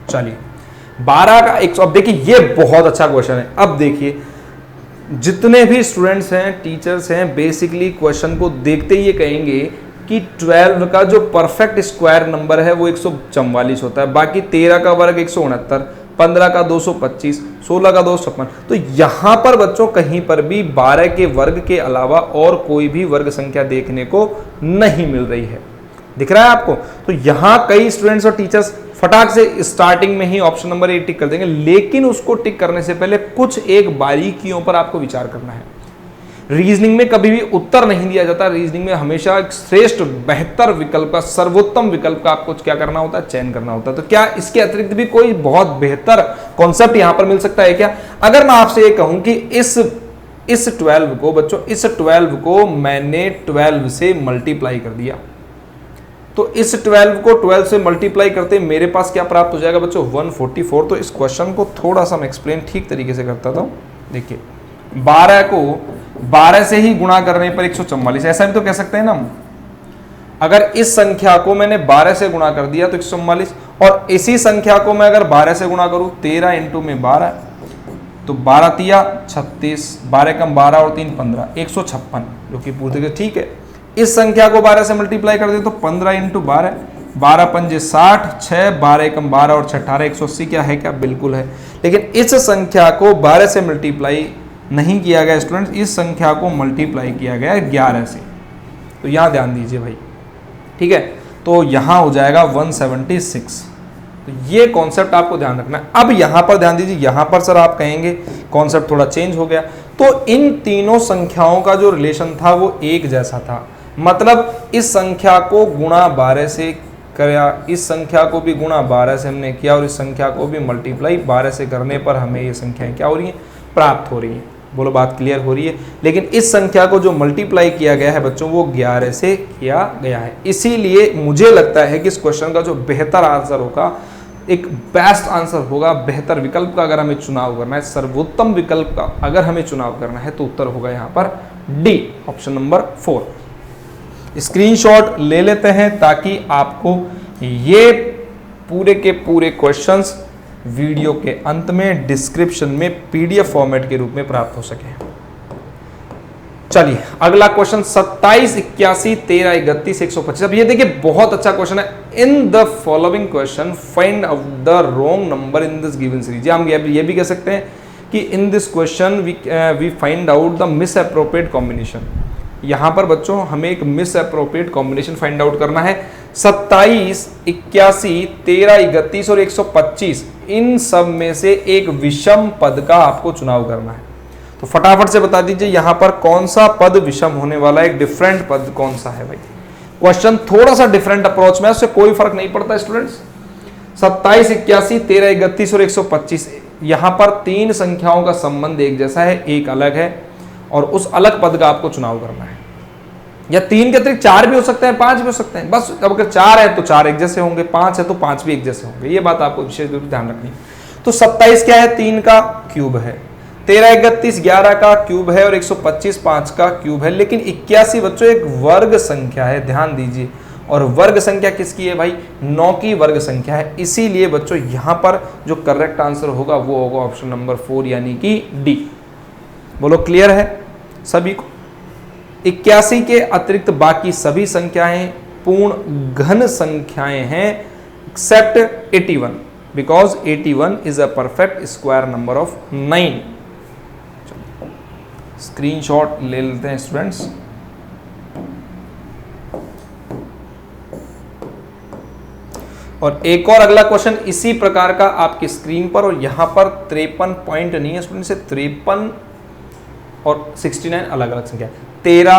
चलिए 12 का 100। अब देखिए ये बहुत अच्छा क्वेश्चन है। अब देखिए जितने भी स्टूडेंट्स हैं, टीचर्स हैं, बेसिकली क्वेश्चन को देखते ही ये कहेंगे कि 12 का जो परफेक्ट स्क्वायर नंबर है वो 144 होता है, बाकी 13 का वर्ग 169, 15 का 225, 16 का 256। तो यहां पर बच्चों कहीं पर भी 12 के वर्ग के अलावा और कोई भी वर्ग संख्या देखने को नहीं मिल रही है। दिख रहा है आपको? तो यहां कई स्टूडेंट्स और टीचर्स फटाक से स्टार्टिंग में ही ऑप्शन नंबर ए टिक कर देंगे, लेकिन उसको टिक करने से पहले कुछ एक बारीकियों पर आपको विचार करना है। रीजनिंग में कभी भी उत्तर नहीं दिया जाता, रीजनिंग में हमेशा एक श्रेष्ठ बेहतर विकल्प का, सर्वोत्तम विकल्प का आपको क्या करना होता है, चयन करना होता है। तो क्या इसके अतिरिक्त भी कोई बहुत बेहतर कॉन्सेप्ट यहां पर मिल सकता है क्या? अगर मैं आपसे ये कहूं कि इस 12 को बच्चों, इस 12 को मैंने 12 से मल्टीप्लाई कर दिया, तो इस 12 को 12 से मल्टीप्लाई करते मेरे पास क्या प्राप्त हो जाएगा बच्चों 144। तो इस क्वेश्चन को थोड़ा सा मैं एक्सप्लेन ठीक तरीके से करता था। देखिए 12 को 12 से ही गुणा करने पर 144, ऐसा भी तो कह सकते हैं ना हम। अगर इस संख्या को मैंने 12 से गुणा कर दिया तो 144, और इसी संख्या को मैं अगर 12 से गुणा करूं 13 इंटू में 12, तो 12 तिया 36, 12 कम 12 और 3 15, 156, जो कि पूरे ठीक है। इस संख्या को 12 से मल्टीप्लाई कर दे तो 15 इंटू 12, 12 पंजे 60, 6, 12 कम 12 और 6 18, 180 क्या है, क्या बिल्कुल है। लेकिन इस संख्या को 12 से मल्टीप्लाई नहीं किया गया स्टूडेंट्स, इस संख्या को मल्टीप्लाई किया गया 11 से। तो यहां ध्यान दीजिए भाई, ठीक है। तो यहां हो जाएगा 176। तो ये कॉन्सेप्ट आपको ध्यान रखना है। अब यहां पर ध्यान दीजिए, यहां पर सर आप कहेंगे कॉन्सेप्ट थोड़ा चेंज हो गया। तो इन तीनों संख्याओं का जो रिलेशन था वो एक जैसा था, मतलब इस संख्या को गुणा 12 से किया, इस संख्या को भी गुणा 12 से हमने किया, और इस संख्या को भी मल्टीप्लाई 12 से करने पर हमें ये संख्याएं क्या हो रही हैं, प्राप्त हो रही हैं। बोलो बात क्लियर हो रही है। लेकिन इस संख्या को जो मल्टीप्लाई किया गया है बच्चों वो 11 से किया गया है। इसीलिए मुझे लगता है कि इस क्वेश्चन का जो बेहतर आंसर होगा, एक बेस्ट आंसर होगा, बेहतर विकल्प का अगर हमें चुनाव करना है, सर्वोत्तम विकल्प का अगर हमें चुनाव करना है, तो उत्तर होगा यहाँ पर डी, ऑप्शन नंबर 4। स्क्रीनशॉट ले लेते हैं ताकि आपको ये पूरे के पूरे क्वेश्चंस वीडियो के अंत में डिस्क्रिप्शन में पीडीएफ फॉर्मेट के रूप में प्राप्त हो सके। चलिए अगला क्वेश्चन 27, 81, 13, 31, 125। अब ये देखिए बहुत अच्छा क्वेश्चन है। In the following question find out the wrong number in this given series. हम ये भी कह सकते हैं कि in this question we find out the misappropriate combination. यहां पर बच्चों हमें एक misappropriate combination find out करना है। 27, 81, 13, 31 और 125 इन सब में से एक विषम पद का आपको चुनाव करना है। तो फटाफट से बता दीजिए यहां पर कौन सा पद विषम होने वाला है, एक डिफरेंट पद कौन सा है भाई। क्वेश्चन थोड़ा सा डिफरेंट अप्रोच में, उससे कोई फर्क नहीं पड़ता स्टूडेंट्स। 27, 81, 13, 31 और 125 यहां पर तीन संख्याओं का संबंध एक जैसा है, एक अलग है, और उस अलग पद का आपको चुनाव करना है। या तीन के अतिरिक्त 4 भी हो सकते हैं, 5 भी हो सकते हैं। बस अब अगर 4 है तो 4 एक जैसे होंगे, 5 है तो 5 भी एक जैसे होंगे। ये बात आपको विशेष रूप से ध्यान रखनी है। तो 27 क्या है, 3 का क्यूब है, 13, 31 11 का क्यूब है, और 125 5 का क्यूब है। लेकिन 81 बच्चों एक वर्ग संख्या है, ध्यान दीजिए। और वर्ग संख्या किसकी है भाई, 9 की वर्ग संख्या है। इसीलिए बच्चों यहां पर जो करेक्ट आंसर होगा वो होगा ऑप्शन नंबर 4 यानी कि डी। बोलो क्लियर है सभी को। 81 के अतिरिक्त बाकी सभी संख्याएं पूर्ण घन संख्याएं हैं except 81, because 81 is a perfect square number of 9। Screenshot ले लेते हैं स्टूडेंट्स। और एक और अगला क्वेश्चन इसी प्रकार का आपकी स्क्रीन पर, और यहां पर 53 पॉइंट नहीं है स्टूडेंट, से 53 और 69 अलग अलग संख्या, 17,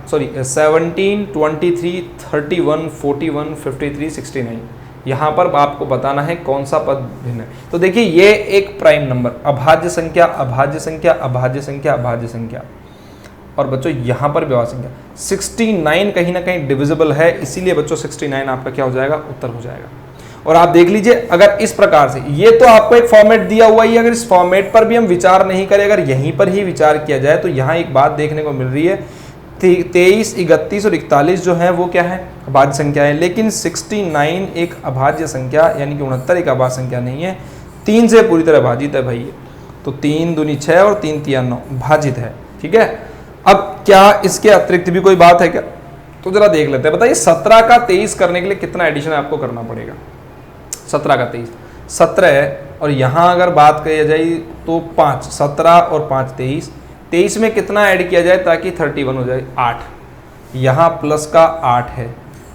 23, 31, 41, 53, 69। यहां पर आपको बताना है कौन सा पद भिन्न है। तो देखिए ये एक प्राइम नंबर, अभाज्य संख्या, अभाज्य संख्या, अभाज्य संख्या, अभाज्य संख्या, और बच्चों यहां पर विभाज्य संख्या 69 कहीं ना कहीं डिविजिबल है, इसीलिए बच्चों 69 आपका क्या हो जाएगा, उत्तर हो जाएगा। और आप देख लीजिए अगर इस प्रकार से, ये तो आपको एक फॉर्मेट दिया हुआ ही, अगर इस फॉर्मेट पर भी हम विचार नहीं करें, अगर यहीं पर ही विचार किया जाए, तो यहाँ एक बात देखने को मिल रही है, 23, 31 और 41 जो है वो क्या है, अभाज्य संख्या है। लेकिन 69 एक अभाज्य संख्या यानी कि 69 एक अभाज्य संख्या नहीं है, 3 से पूरी तरह भाजित है भाई। तो 3 दूनी 6 और 3 तिया 9 भाजित है, ठीक है। अब क्या इसके अतिरिक्त भी कोई बात है क्या, तो जरा देख लेते हैं। बताइए 17 का 23 करने के लिए कितना एडिशन आपको करना पड़ेगा। 17 का 23 17 है, और यहाँ अगर बात करी जाए तो 5, 17 और 5 23, 23 में कितना ऐड किया जाए ताकि 31 हो जाए, 8। यहाँ प्लस का 8 है,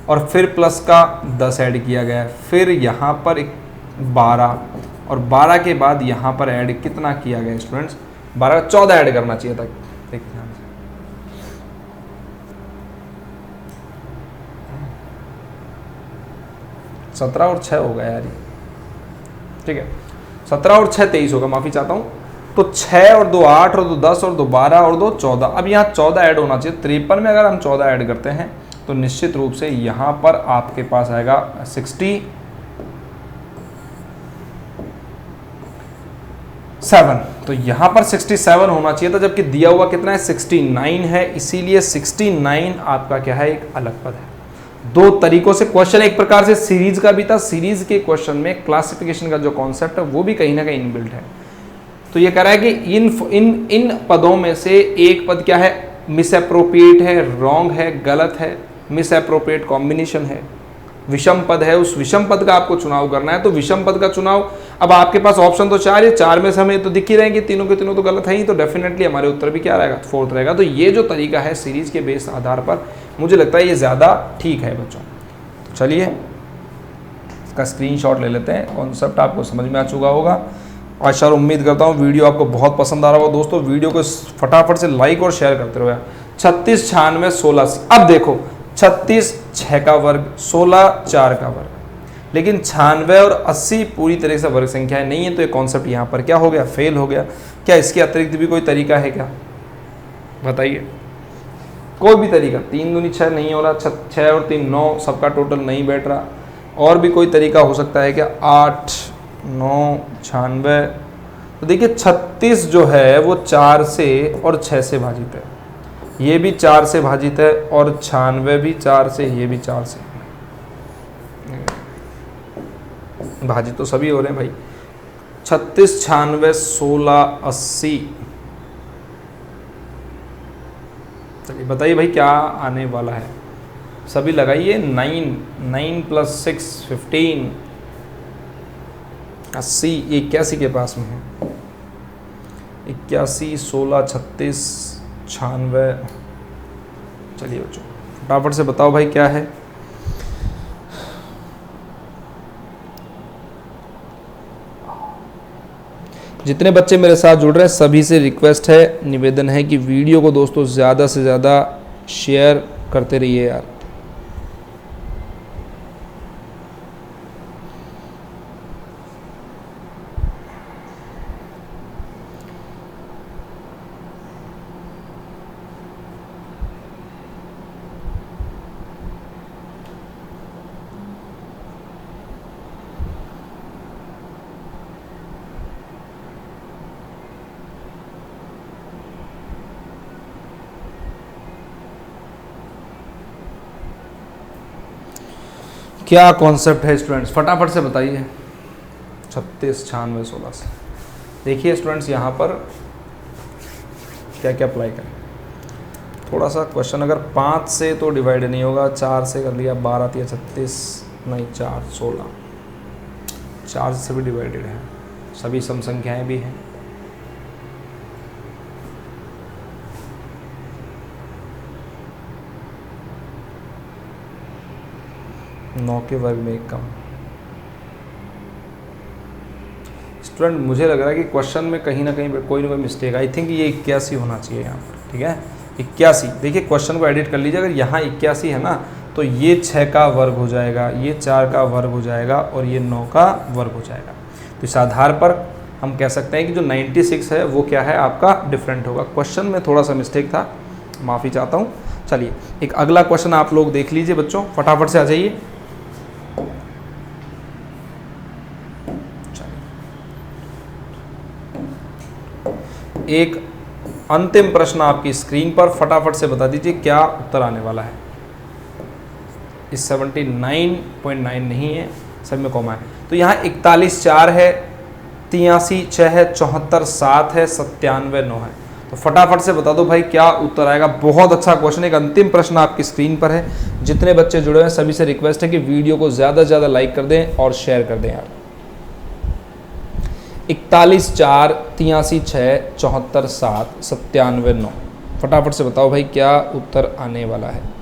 और फिर प्लस का 10 ऐड किया गया है, फिर यहाँ पर 12, और 12 के बाद यहाँ पर ऐड कितना किया गया स्टूडेंट्स, 12 14 ऐड करना चाहिए था। देखिए 17 और 6 होगा यार ये, ठीक है। 17 और 6 23 होगा, माफी चाहता हूँ। तो 6 और 2 8 और 2 10 और 2 12 और 2 14। अब यहाँ 14 ऐड होना चाहिए। 53 में अगर हम 14 ऐड करते हैं तो निश्चित रूप से यहाँ पर आपके पास आएगा 67। तो यहाँ पर 67 होना चाहिए था, जबकि दिया हुआ कितना है 69 है, इसीलिए 69 आपका क्या है, एक अलग पद है। दो तरीकों से क्वेश्चन, एक प्रकार से सीरीज का भी था, सीरीज के क्वेश्चन में क्लासिफिकेशन का जो कॉन्सेप्ट है वो भी कहीं ना कहीं इनबिल्ट है। तो ये कह रहा है कि इन पदों में से एक पद क्या है, मिसअप्रोप्रिएट है, रॉन्ग है, गलत है, मिसअप्रोप्रिएट कॉम्बिनेशन है, विषम पद है, उस विषम पद का आपको चुनाव करना है। तो विषम पद का चुनाव, अब आपके पास ऑप्शन तो 4 है, 4 में से हमें तो दिख ही रहेंगे, तीनों के तीनों तो गलत है ही, तो डेफिनेटली हमारे उत्तर भी क्या रहेगा, 4th रहेगा। तो ये जो तरीका है सीरीज के बेस आधार पर, मुझे लगता है ये ज़्यादा ठीक है बच्चों। तो चलिए इसका स्क्रीनशॉट ले लेते हैं। कॉन्सेप्ट आपको समझ में आ चुका होगा, आशा और उम्मीद करता हूँ वीडियो आपको बहुत पसंद आ रहा होगा। दोस्तों वीडियो को फटाफट से लाइक और शेयर करते रहो। 36, 96, 16। अब देखो 36 6 का वर्ग, 16 4 का वर्ग, लेकिन 96 और 80 पूरी तरह से वर्ग संख्याएं नहीं है, तो ये कॉन्सेप्ट यहाँ पर क्या हो गया, फेल हो गया। क्या इसके अतिरिक्त भी कोई तरीका है क्या, बताइए? कोई भी तरीका? 3 दूनी 6 नहीं हो रहा, 6 और 3 9, सबका टोटल नहीं बैठ रहा। और भी कोई तरीका हो सकता है क्या? 8 9 96। तो देखिए 36 जो है वो 4 से और 6 से भाजित है, ये भी 4 से भाजित है, और 96 भी 4 से, ये भी 4 से भाजित, तो सभी हो रहे हैं भाई। 36 96 16 80। चलिए बताइए भाई क्या आने वाला है, सभी लगाइए। 9 + 6 15, 80, 81 के पास में है, 81 16 36 96। चलिए बच्चों फटाफट से बताओ भाई क्या है। जितने बच्चे मेरे साथ जुड़ रहे हैं सभी से रिक्वेस्ट है, निवेदन है कि वीडियो को दोस्तों ज़्यादा से ज़्यादा शेयर करते रहिए यार। क्या कॉन्सेप्ट है स्टूडेंट्स, फटाफट से बताइए। 36 96 16 से देखिए स्टूडेंट्स यहाँ पर क्या क्या अप्लाई करें। थोड़ा सा क्वेश्चन अगर 5 से तो डिवाइड नहीं होगा, 4 से कर लिया, 12 या 36 नहीं, 4 16, 4 से भी डिवाइडेड है, सभी सम संख्याएं भी हैं। नौ के वर्ग में एक कम। स्टूडेंट मुझे लग रहा है कि क्वेश्चन में कहीं ना कहीं कोई ना कोई मिस्टेक, आई थिंक ये 81 होना चाहिए यहाँ पर, ठीक है 81। देखिए क्वेश्चन को एडिट कर लीजिए, अगर यहाँ 81 है ना तो ये 6 का वर्ग हो जाएगा, ये 4 का वर्ग हो जाएगा, और ये 9 का वर्ग हो जाएगा। तो इस आधार पर हम कह सकते हैं कि जो 96 है वो क्या है आपका डिफरेंट होगा। क्वेश्चन में थोड़ा सा मिस्टेक था, माफ़ी चाहता हूँ। चलिए एक अगला क्वेश्चन आप लोग देख लीजिए बच्चों, फटाफट से आ जाइए। एक अंतिम प्रश्न आपकी स्क्रीन पर, फटाफट से बता दीजिए क्या उत्तर आने वाला है। इस 79.9 नहीं है, सब में कॉमा है। तो यहाँ 41 4 है, 83 6 है, 74 7 है, 97 9 है। तो फटाफट से बता दो भाई क्या उत्तर आएगा। बहुत अच्छा क्वेश्चन, एक अंतिम प्रश्न आपकी स्क्रीन पर है। जितने बच्चे जुड़े हैं सभी से रिक्वेस्ट है कि वीडियो को ज़्यादा से ज़्यादा लाइक कर दें और शेयर कर दें यार। 41 4 83 6 74 7 97 9। फटाफट से बताओ भाई क्या उत्तर आने वाला है।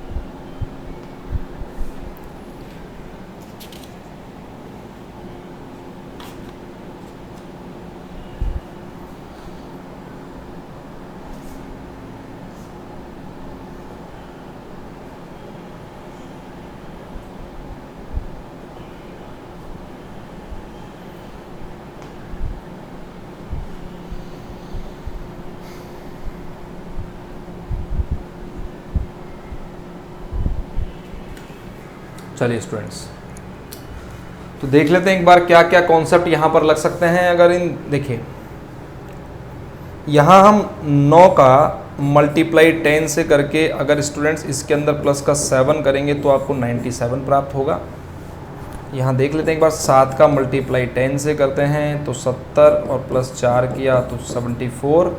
चलिए स्टूडेंट्स, तो देख लेते हैं एक बार क्या क्या कॉन्सेप्ट यहाँ पर लग सकते हैं। अगर इन देखिए यहाँ हम 9 का मल्टीप्लाई 10 से करके अगर स्टूडेंट्स इसके अंदर प्लस का 7 करेंगे तो आपको 97 प्राप्त होगा। यहाँ देख लेते हैं एक बार 7 का मल्टीप्लाई 10 से करते हैं तो 70 और प्लस 4 किया तो 74,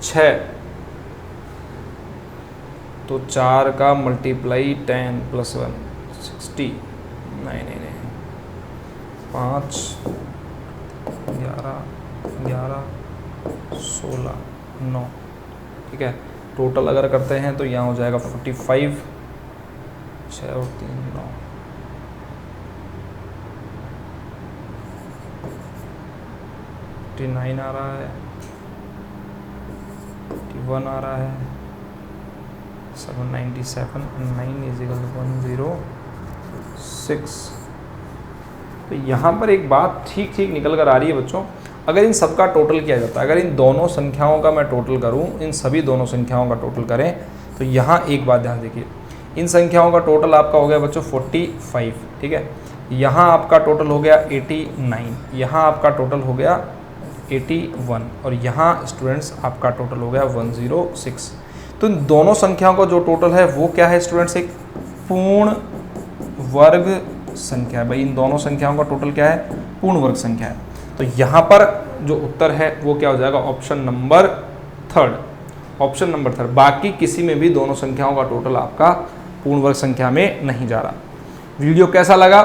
6 तो 4 का मल्टीप्लाई 10 प्लस 1 60, नहीं 5 11 11 16 9, ठीक है। टोटल अगर करते हैं तो यहाँ हो जाएगा 45, 6 और 3 9, 59 आ रहा है, 51 आ रहा है, 797, 9 = 106। तो यहाँ पर एक बात ठीक ठीक निकल कर आ रही है बच्चों। अगर इन सब का टोटल किया जाता है, अगर इन दोनों संख्याओं का मैं टोटल करूँ, इन सभी दोनों संख्याओं का टोटल करें तो यहाँ एक बात ध्यान देखिए, इन संख्याओं का टोटल आपका हो गया बच्चों 45, ठीक है। यहाँ आपका टोटल हो गया 89, यहाँ आपका टोटल हो गया 81 और यहाँ स्टूडेंट्स आपका टोटल हो गया 106। तो इन दोनों संख्याओं का जो टोटल है वो क्या है स्टूडेंट्स, एक पूर्ण वर्ग संख्या है। भाई इन दोनों संख्याओं का टोटल क्या है, पूर्ण वर्ग संख्या है। तो यहाँ पर जो उत्तर है वो क्या हो जाएगा, ऑप्शन नंबर 3, ऑप्शन नंबर 3। बाकी किसी में भी दोनों संख्याओं का टोटल आपका पूर्ण वर्ग संख्या में नहीं जा रहा। वीडियो कैसा लगा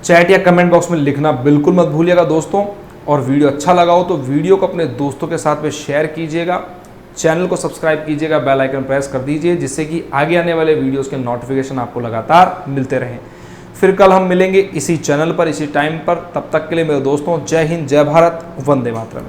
चैट या कमेंट बॉक्स में लिखना बिल्कुल मत भूलिएगा दोस्तों। और वीडियो अच्छा लगा हो तो वीडियो को अपने दोस्तों के साथ में शेयर कीजिएगा, चैनल को सब्सक्राइब कीजिएगा, बेल आइकन प्रेस कर दीजिए जिससे कि आगे आने वाले वीडियोस के नोटिफिकेशन आपको लगातार मिलते रहें। फिर कल हम मिलेंगे इसी चैनल पर इसी टाइम पर। तब तक के लिए मेरे दोस्तों, जय हिंद, जय भारत, वंदे मातरम।